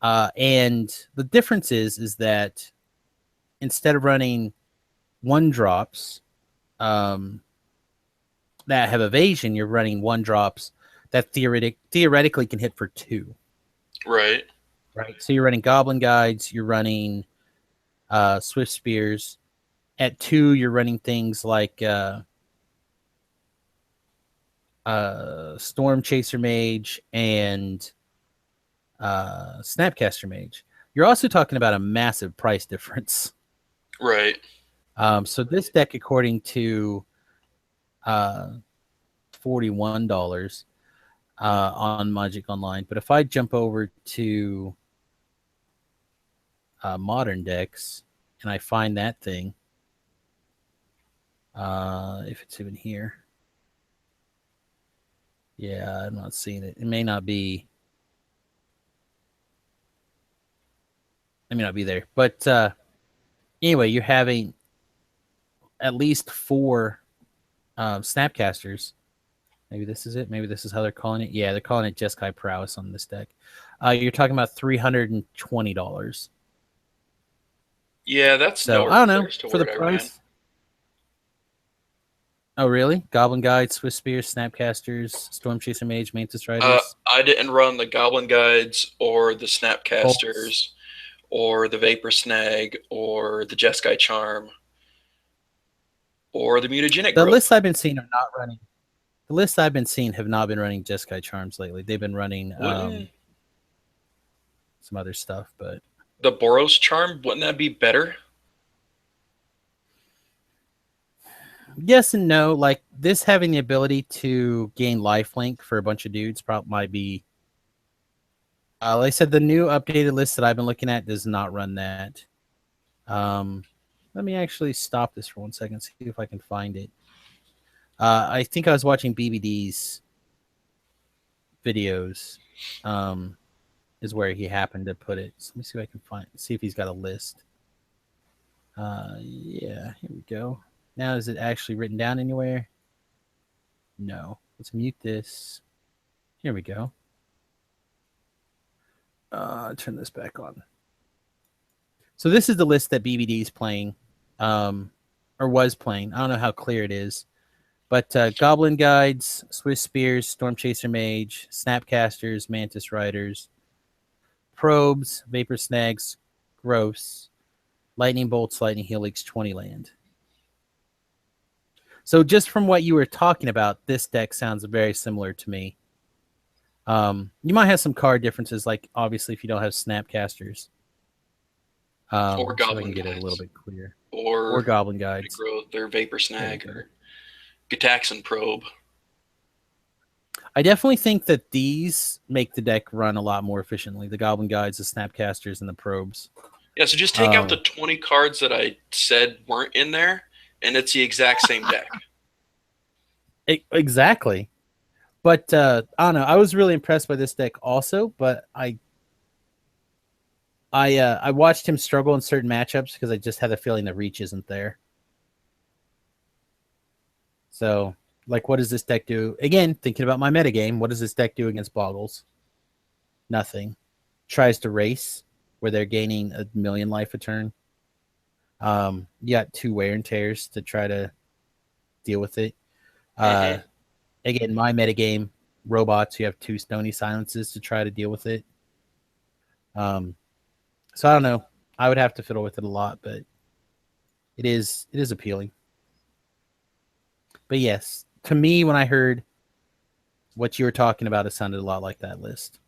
And the difference is that instead of running 1-drops that have evasion, you're running 1-drops that theoretically can hit for 2. Right. Right. So you're running Goblin Guides, you're running Swift Spears. At 2, you're running things like Storm Chaser Mage and Snapcaster Mage. You're also talking about a massive price difference. Right. So this deck, according to $41 on Magic Online, but if I jump over to modern decks and I find that thing, if it's even here, yeah, I'm not seeing it. It may not be there, but anyway, you're having at least 4 Snapcasters. Maybe this is it. Maybe this is how they're calling it. Yeah, they're calling it Jeskai Prowess on this deck. You're talking about $320. Yeah, that's So nowhere I don't know close to for the where I ran. price. Oh, really? Goblin Guide, Swift Spears, Snapcasters, Storm Chaser Mage, Mantis Riders, I didn't run the Goblin Guides or the Bolts. Snapcasters or the Vapor Snag or the Jeskai Charm or the Mutagenic The Growth. lists I've been seeing are not running. The lists I've been seeing have not been running Jeskai Charms lately. They've been running some other stuff, but The Boros Charm, wouldn't that be better? yes and no. Like this having the ability to gain lifelink for a bunch of dudes probably might be. Like I said, the new updated list that I've been looking at does not run that. Let me actually stop this for 1 second, see if I can find it. I think I was watching BBD's videos. Is where he happened to put it. So let me see if I can see if he's got a list. Yeah, here we go. Now, is it actually written down anywhere? No. Let's mute this. Here we go. Turn this back on. So this is the list that BBD is playing, or was playing. I don't know how clear it is, but Goblin Guides, Swiss Spears, Storm Chaser Mage, Snapcasters, Mantis Riders, Probes, Vapor Snags, Growths, Lightning Bolts, Lightning Helix, 20 land. So just from what you were talking about, this deck sounds very similar to me. You might have some card differences, like obviously if you don't have Snapcasters. Or So if I can Goblin get it a little Guides. bit clearer. Or Or Goblin Guides. Growth, or Vapor There you Snag, go. or Gitaxan Probe. I definitely think that these make the deck run a lot more efficiently. The Goblin Guides, the Snapcasters, and the Probes. Yeah, so just take out the 20 cards that I said weren't in there, and it's the exact same deck. Exactly. But I don't know. I was really impressed by this deck also, but I watched him struggle in certain matchups because I just had a feeling the reach isn't there. So, like, what does this deck do? Again, thinking about my metagame, what does this deck do against Boggles? Nothing. Tries to race, where they're gaining 1,000,000 life a turn. You got 2 wear and tears to try to deal with it. Again, my metagame, robots, you have 2 stony silences to try to deal with it. So I don't know. I would have to fiddle with it a lot, but it is appealing. But yes, to me, when I heard what you were talking about, it sounded a lot like that list.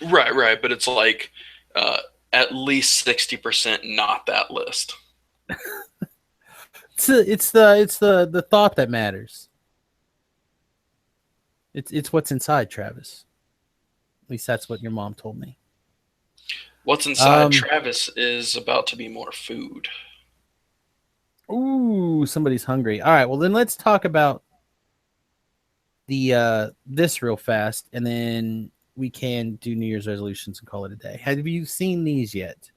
Right, but it's like at least 60% not that list. It's the thought that matters. It's what's inside, Travis. At least that's what your mom told me. What's inside Travis is about to be more food. Ooh, somebody's hungry. All right, well then let's talk about the this real fast, and then we can do New Year's resolutions and call it a day. Have you seen these yet?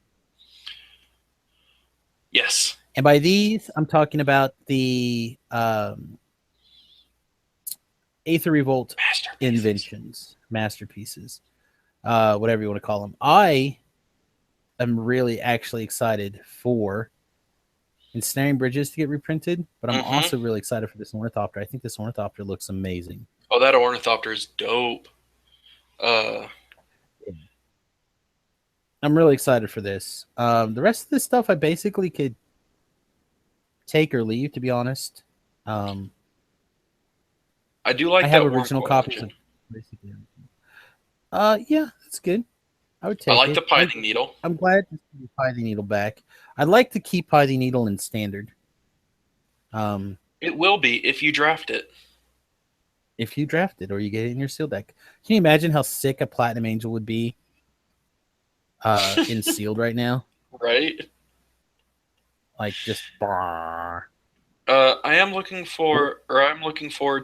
Yes. And by these, I'm talking about the Aether Revolt inventions, masterpieces, whatever you want to call them. I am really actually excited for Ensnaring Bridges to get reprinted, but I'm also really excited for this Ornithopter. I think this Ornithopter looks amazing. Oh, that Ornithopter is dope. I'm really excited for this. The rest of this stuff I basically could take or leave, to be honest. I do like I have that original copies of basically everything. Yeah, that's good. I would take it. I like the Pithing Needle. I'm glad to see the Pithing Needle back. I'd like to keep Pithing Needle in standard. It will be if you draft it. If you draft it or you get it in your seal deck. Can you imagine how sick a Platinum Angel would be in sealed right now? Right? Like just I'm looking forward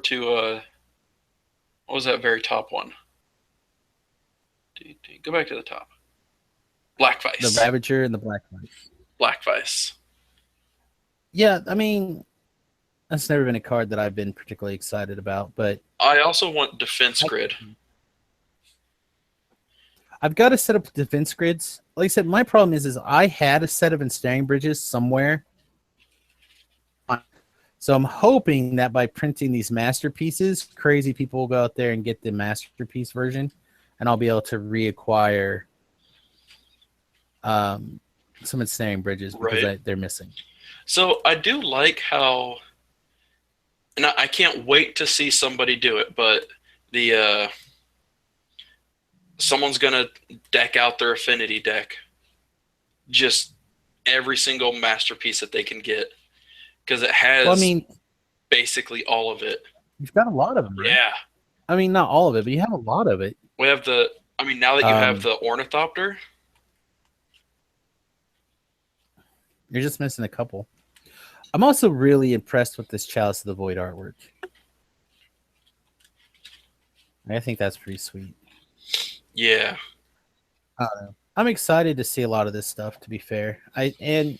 to what was that very top one? Go back to the top. Black Vice. The Ravager and the Black Vice. Black Vice. Yeah, I mean, that's never been a card that I've been particularly excited about, but I also want Defense Grid. I've got a set of defense grids. Like I said, my problem is I had a set of Ensnaring Bridges somewhere. So I'm hoping that by printing these masterpieces, crazy people will go out there and get the masterpiece version, and I'll be able to reacquire some Ensnaring Bridges because they're missing. So I do like how, and I can't wait to see somebody do it, but the someone's gonna deck out their affinity deck, just every single masterpiece that they can get, because it has basically all of it. You've got a lot of them, right? Yeah. I mean, not all of it, but you have a lot of it. We have now that you have the Ornithopter. You're just missing a couple. I'm also really impressed with this Chalice of the Void artwork. I think that's pretty sweet. Yeah. I don't know. I'm excited to see a lot of this stuff, to be fair. And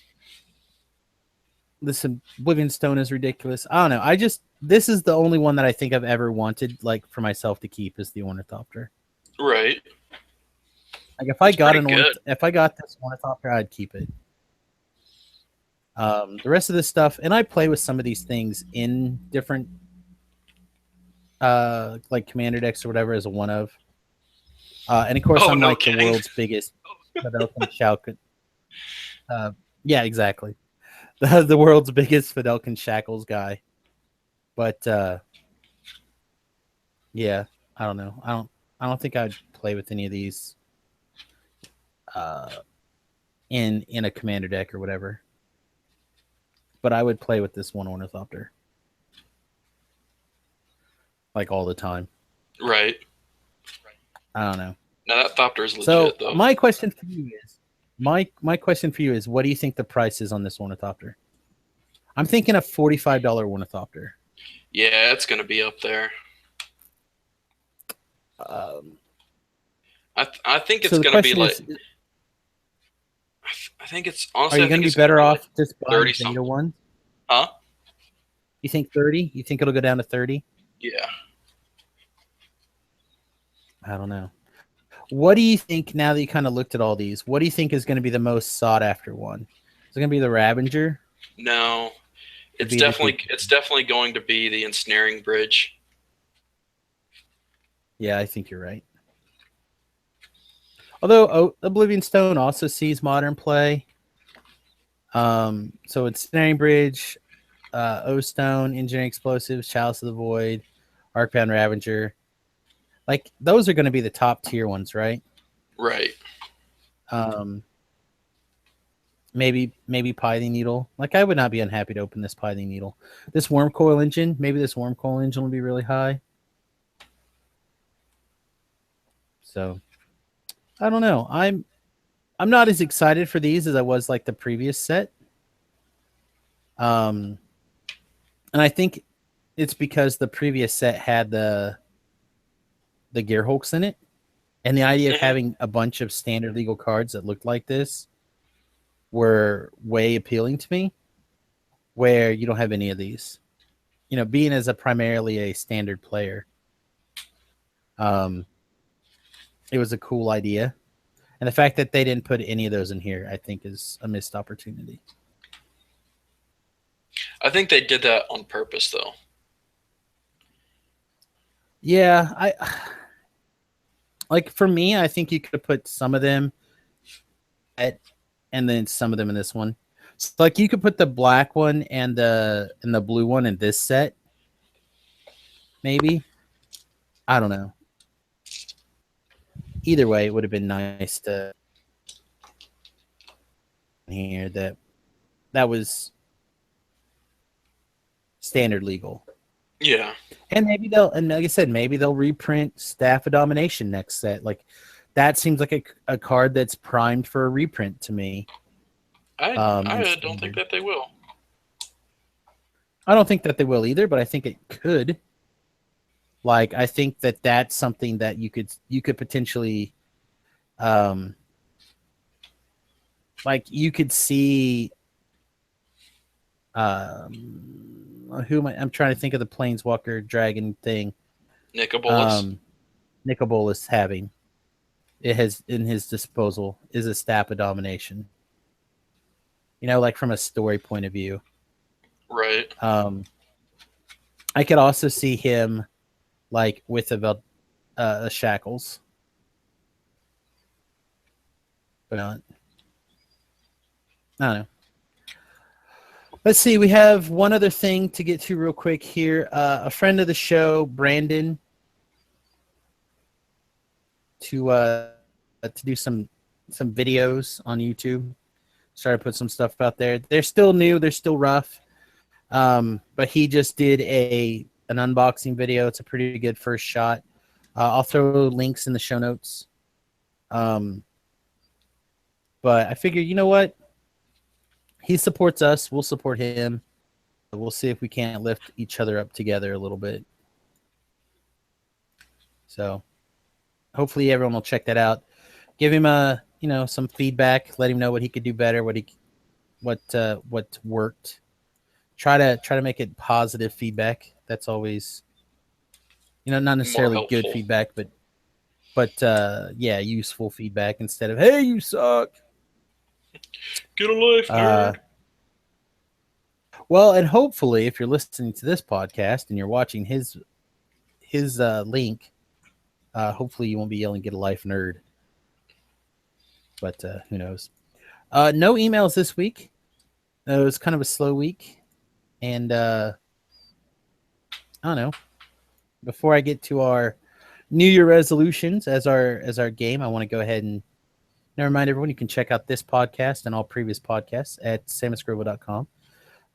this Oblivion Stone is ridiculous. I don't know. This is the only one that I think I've ever wanted, like, for myself to keep, is the Ornithopter. Right. Like if I got this Ornithopter, I'd keep it. The rest of this stuff, and I play with some of these things in different like commander decks or whatever as a one of. And of course, I'm the world's biggest Fidelkin Shackles. Yeah, exactly. The world's biggest Fidelkin Shackles guy. But yeah, I don't know. I don't think I'd play with any of these uh, in a commander deck or whatever. But I would play with this one ornithopter like all the time. Right. I don't know. Now that Thopter is So legit though. my question for you is my question for you is what do you think the price is on this ornithopter? I'm thinking a $45 ornithopter. Yeah, it's gonna be up there. Um, I think so it's the gonna be question like. is, I think it's are honestly. you I going think to be it's gonna better be like off just buying 30 Zeta something. ones? Huh? You think 30? You think it'll go down to 30? Yeah. I don't know. What do you think now that you kind of looked at all these? What do you think is going to be the most sought after one? Is it going to be the Ravager? No, Or be the Duke? it's definitely going to be the ensnaring bridge. Yeah, I think you're right. Although Oblivion Stone also sees modern play. So it's Snaring Bridge, O Stone, Engineering Explosives, Chalice of the Void, Arcbound Ravager. Like those are going to be the top tier ones, right? Right. Um, maybe Python Needle. Like I would not be unhappy to open this Python Needle. This Worm Coil engine, maybe this Worm Coil engine will be really high. So I don't know. I'm not as excited for these as I was like the previous set. Um, and I think it's because the previous set had the Gearhulks in it, and the idea of Hmm. having a bunch of standard legal cards that looked like this were way appealing to me. Where you don't have any of these, being as a primarily a standard player, um, it was a cool idea, and the fact that they didn't put any of those in here, I think, is a missed opportunity. I think they did that on purpose though. Yeah, I like for me, I think you could have put some of them at, and then some of them in this one. So like you could put the black one and the blue one in this set, maybe. I don't know. Either way, it would have been nice to hear that was standard legal. Yeah. And and like I said, maybe they'll reprint Staff of Domination next set. Like that seems like a card that's primed for a reprint to me. In I don't think standard. that they will. I don't think that they will either, but I think it could. Like I think that that's something that you could potentially, um, like you could see. Who am I? I'm trying to think of the Planeswalker Dragon thing. Nicobolus. Um, Nicobolus having it has in his disposal is a Staff of Domination. Like from a story point of view. Right. I could also see him like with the shackles, but not. I don't know. Let's see. We have one other thing to get to real quick here. A friend of the show, Brandon, to do some videos on YouTube. Started to put some stuff out there. They're still new. They're still rough. But he just did an unboxing video. It's a pretty good first shot. I'll throw links in the show notes. But I figure, you know what? He supports us. We'll support him. We'll see if we can't lift each other up together a little bit. So hopefully everyone will check that out. Give him some feedback. Let him know what he could do better. What worked. Try to make it positive feedback. That's always, not More necessarily good helpful. feedback, but yeah, useful feedback instead of hey, you suck. Get a life, nerd. Well, and hopefully, if you're listening to this podcast and you're watching his link, hopefully you won't be yelling "Get a life, nerd." But who knows? No emails this week. It was kind of a slow week, and I don't know. Before I get to our New Year resolutions as our game, I want to go ahead and remind everyone you can check out this podcast and all previous podcasts at samusgrobo.com.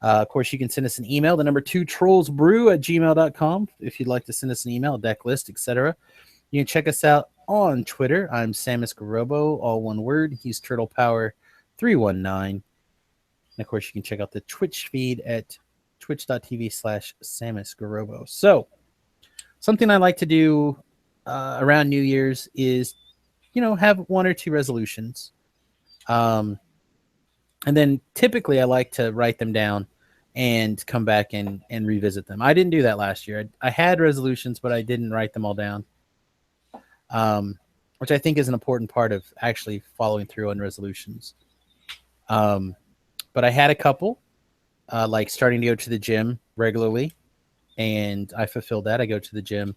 Of course, you can send us an email, the number 2trollsbrew at gmail.com if you'd like to send us an email, a deck list, etc. You can check us out on Twitter. I'm Samus Garobo, all one word. He's Turtle Power 319. And of course, you can check out the Twitch feed at twitch.tv/Samus Garobo. So, something I like to do around New Year's is, have one or two resolutions. And then typically I like to write them down and come back and revisit them. I didn't do that last year. I had resolutions, but I didn't write them all down, which I think is an important part of actually following through on resolutions. But I had a couple, like starting to go to the gym regularly, and I fulfilled that. I go to the gym,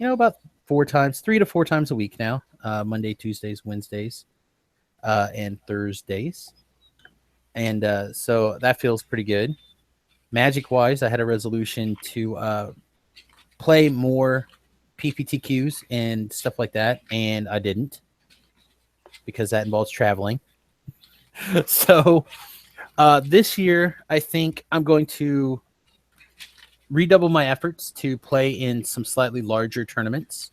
about 3 to 4 times a week now, Monday, Tuesdays, Wednesdays, and Thursdays. And so that feels pretty good. Magic-wise, I had a resolution to play more PPTQs and stuff like that, and I didn't because that involves traveling. So this year, I think I'm going to redouble my efforts to play in some slightly larger tournaments.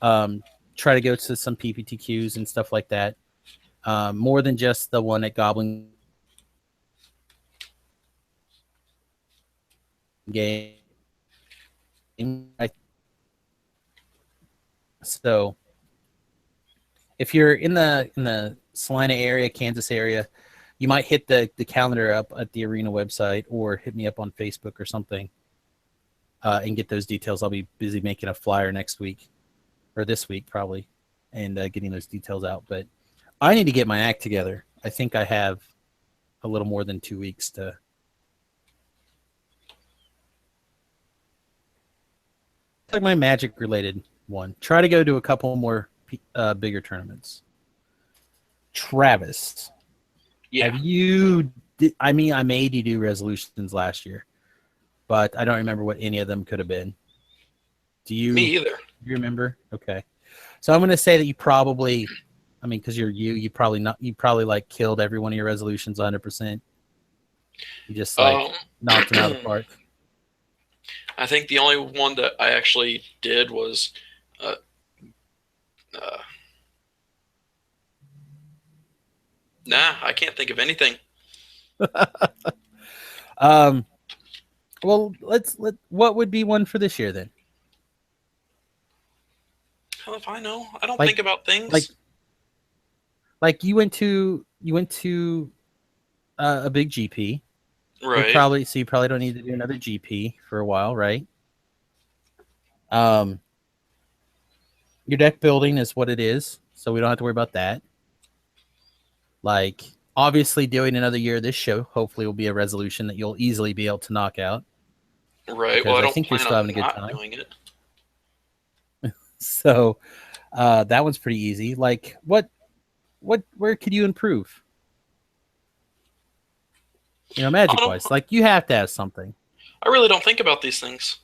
Try to go to some PPTQs and stuff like that. More than just the one at Goblin Game. So if you're in the Salina area, Kansas area, you might hit the calendar up at the arena website or hit me up on Facebook or something and get those details. I'll be busy making a flyer next week or this week probably and getting those details out. But I need to get my act together. I think I have a little more than 2 weeks to. It's like my Magic related one. Try to go to a couple more bigger tournaments. Travis, Yeah. have you? I made you do resolutions last year, but I don't remember what any of them could have been. Do you? Me either. Do you remember? Okay, so I'm going to say that you probably, because you probably not. You probably like killed every one of your resolutions 100%. You just knocked them out of the park. I think the only one that I actually did was I can't think of anything. Well, what would be one for this year then? Hell if I know. I don't think about things. Like you went to a big GP. Right. You probably don't need to do another GP for a while, right? Your deck building is what it is, so we don't have to worry about that. Like, obviously, doing another year of this show hopefully will be a resolution that you'll easily be able to knock out. Right. Well, I think you're still having a good time doing it. So, that one's pretty easy. Like, where could you improve? Magic-wise, like you have to have something. I really don't think about these things.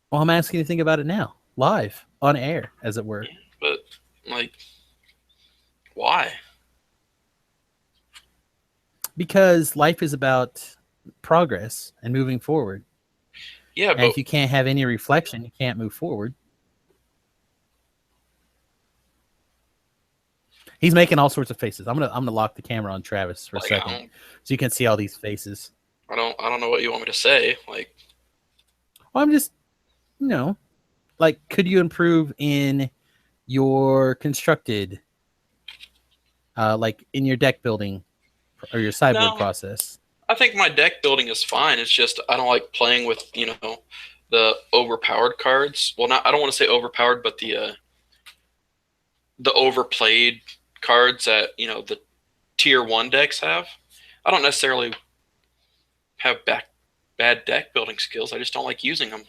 Well, I'm asking you to think about it now, live, on air, as it were. Yeah, but, why? Because life is about progress and moving forward. Yeah, and if you can't have any reflection, you can't move forward. He's making all sorts of faces. I'm gonna lock the camera on Travis for a second, so you can see all these faces. I don't know what you want me to say. Well, I'm just, could you improve in your constructed, in your deck building or your sideboard process? I think my deck building is fine. It's just I don't like playing with the overpowered cards. Well, I don't want to say overpowered, but the overplayed cards that the tier 1 decks have. I don't necessarily have bad deck building skills. I just don't like using them.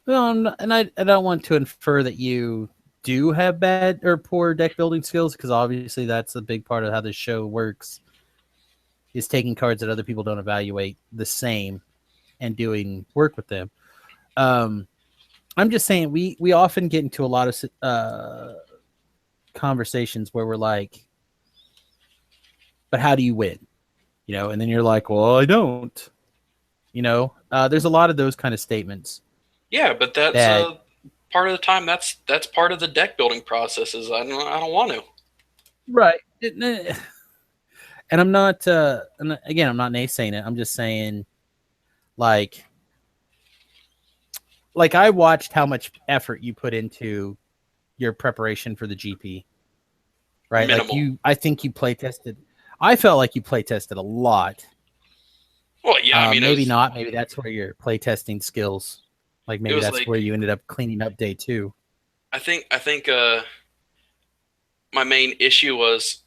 Well, and I don't want to infer that you do have bad or poor deck building skills, because obviously that's a big part of how this show works, is taking cards that other people don't evaluate the same and doing work with them. Um, I'm just saying we often get into a lot of conversations where we're like, but how do you win? And then you're like, well, I don't. There's a lot of those kind of statements Yeah, but that's that part of the time. That's part of the deck building process. Is I don't want to. right. And I'm not. And again, I'm not naysaying it. I'm just saying, like, I watched how much effort you put into your preparation for the GP. Right, like Minimal. I think you play tested. I felt like you play tested a lot. Well, yeah, I mean, Maybe not. Maybe that's where your playtesting skills, like it maybe was that's where like you ended up cleaning up day two. I think my main issue was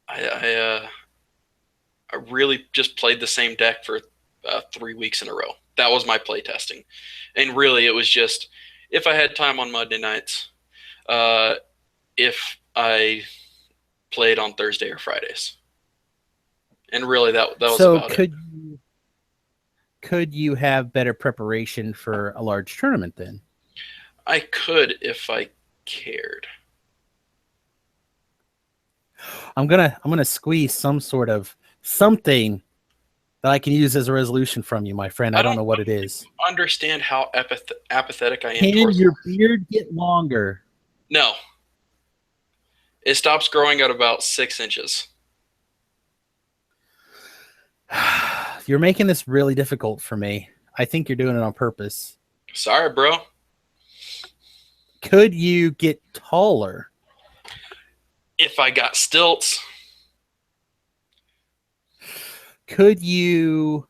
I I really just played the same deck for 3 weeks in a row. That was my playtesting, and really it was just if I had time on Monday nights, uh, if I played on Thursday or Fridays, and really that was So about it. could you have better preparation for a large tournament then? I could if I cared. I'm gonna squeeze some sort of something that I can use as a resolution from you, my friend. I I don't don't know what it is. understand how apathetic I am Can towards. your beard get longer? No, it stops growing at about 6 inches. You're making this really difficult for me. I think you're doing it on purpose. Sorry, bro. Could you get taller? If I got stilts, Could you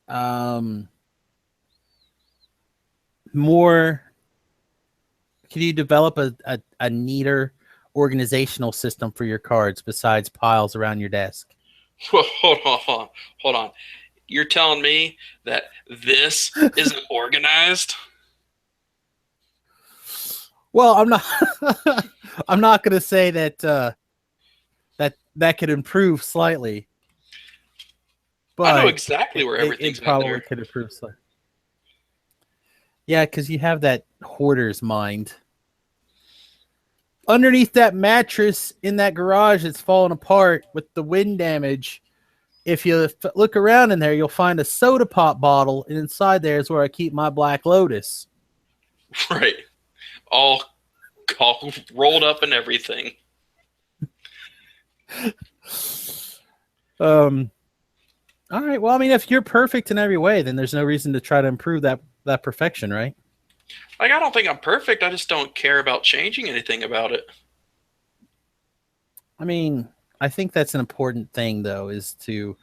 um more could you develop a neater organizational system for your cards besides piles around your desk? hold on. You're telling me that this isn't organized? Well, I'm not I'm not going to say that that could improve slightly, I know but exactly where it everything's at probably there. could improve slightly. Yeah, because you have that hoarder's mind. Underneath that mattress in that garage that's falling apart with the wind damage, if you look around in there, you'll find a soda pop bottle, and inside there is where I keep my Black Lotus. Right. All, all rolled up and everything. All right. Well, I mean, if you're perfect in every way, then there's no reason to try to improve that perfection, right? Like, I don't think I'm perfect. I just don't care about changing anything about it. I mean, I think that's an important thing, though, is to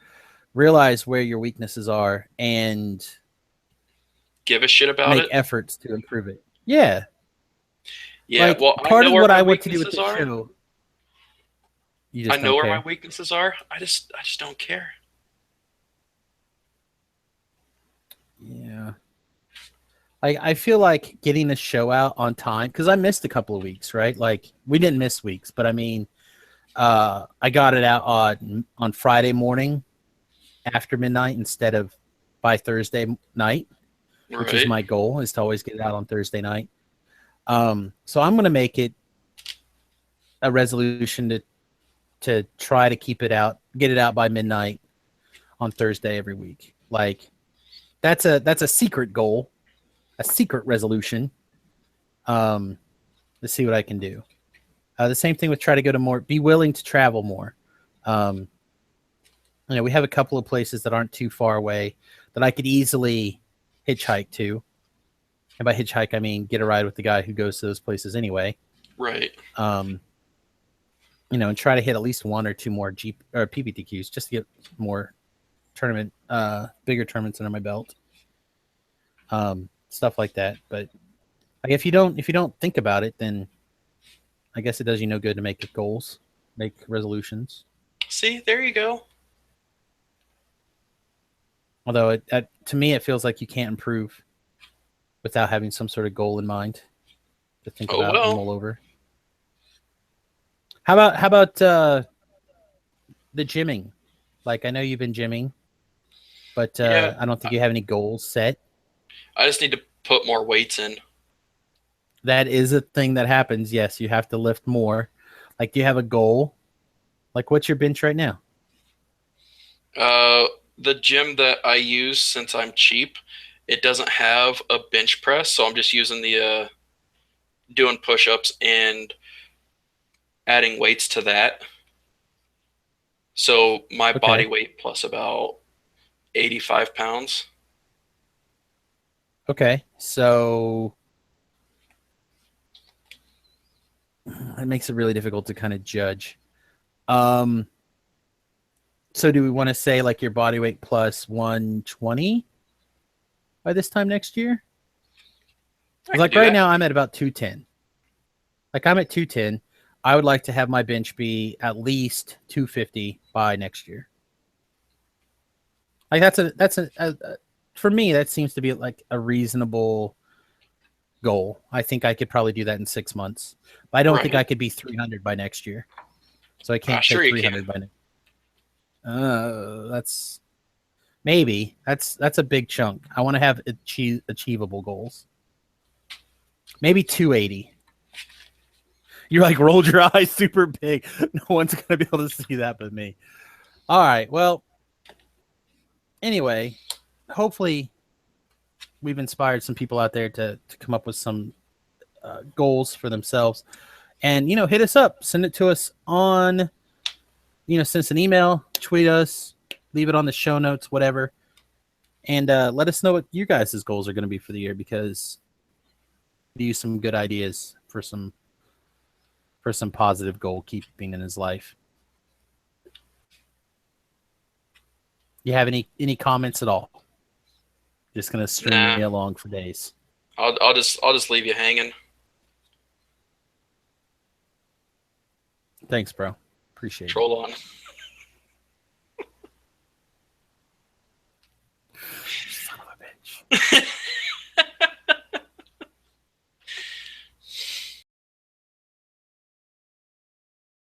realize where your weaknesses are and Give a shit about make it. efforts to improve it. Yeah. Yeah, Like well, I part know of where what my I want to do with weaknesses this are. show, you I just know don't where my care. weaknesses are. I just don't care. Yeah. I feel like getting the show out on time because I missed a couple of weeks, right? Like we didn't miss weeks, but I mean, I got it out on Friday morning after midnight instead of by Thursday night, which is Right. my goal is to always get it out on Thursday night. So I'm going to make it a resolution to try to keep it out, get it out by midnight on Thursday every week. Like that's a secret goal, a secret resolution. To see what I can do. The same thing with try to go to more, be willing to travel more. Um, we have a couple of places that aren't too far away that I could easily hitchhike to. And by hitchhike, I mean get a ride with the guy who goes to those places anyway. Right. Um, and try to hit at least one or two more Jeep or PPTQs just to get more tournament, bigger tournaments under my belt. Stuff like that. But like if you don't think about it, then I guess it does you no good to make goals, make resolutions. See, there you go. Although to me, it feels like you can't improve without having some sort of goal in mind to think Oh about and well. mull over. How about the gymming? Like I know you've been gymming, but Yeah, I don't think you have any goals set. I just need to put more weights in. That is a thing that happens. Yes, you have to lift more. Like, do you have a goal? Like, what's your bench right now? Uh, the gym that I use, since I'm cheap, it doesn't have a bench press, so I'm just using the doing push-ups and adding weights to that. So my body Okay. weight plus about 85 pounds. Okay. So it makes it really difficult to kind of judge. Um, so do we want to say like your body weight plus 120 by this time next year? I 'Cause could like do right that. now I'm at about 210. Like I'm at 210. I would like to have my bench be at least 250 by next year. Like that's a for me that seems to be like a reasonable goal. I think I could probably do that in 6 months. But I don't think Right. I could be 300 by next year. So I can't say Sure you can. 300 by next. That's maybe that's a big chunk. I want to have achievable goals. Maybe 280. You're like rolled your eyes super big. No one's gonna be able to see that but me. All right. Well, anyway, hopefully we've inspired some people out there to come up with some goals for themselves. And hit us up, send it to us on, send us an email, tweet us, leave it on the show notes, whatever, and let us know what you guys' goals are going to be for the year because we use some good ideas for some positive goal keeping in his life. You have any comments at all? Just gonna string Nah, me along for days. I'll just leave you hanging. Thanks, bro. Appreciate it. Troll on.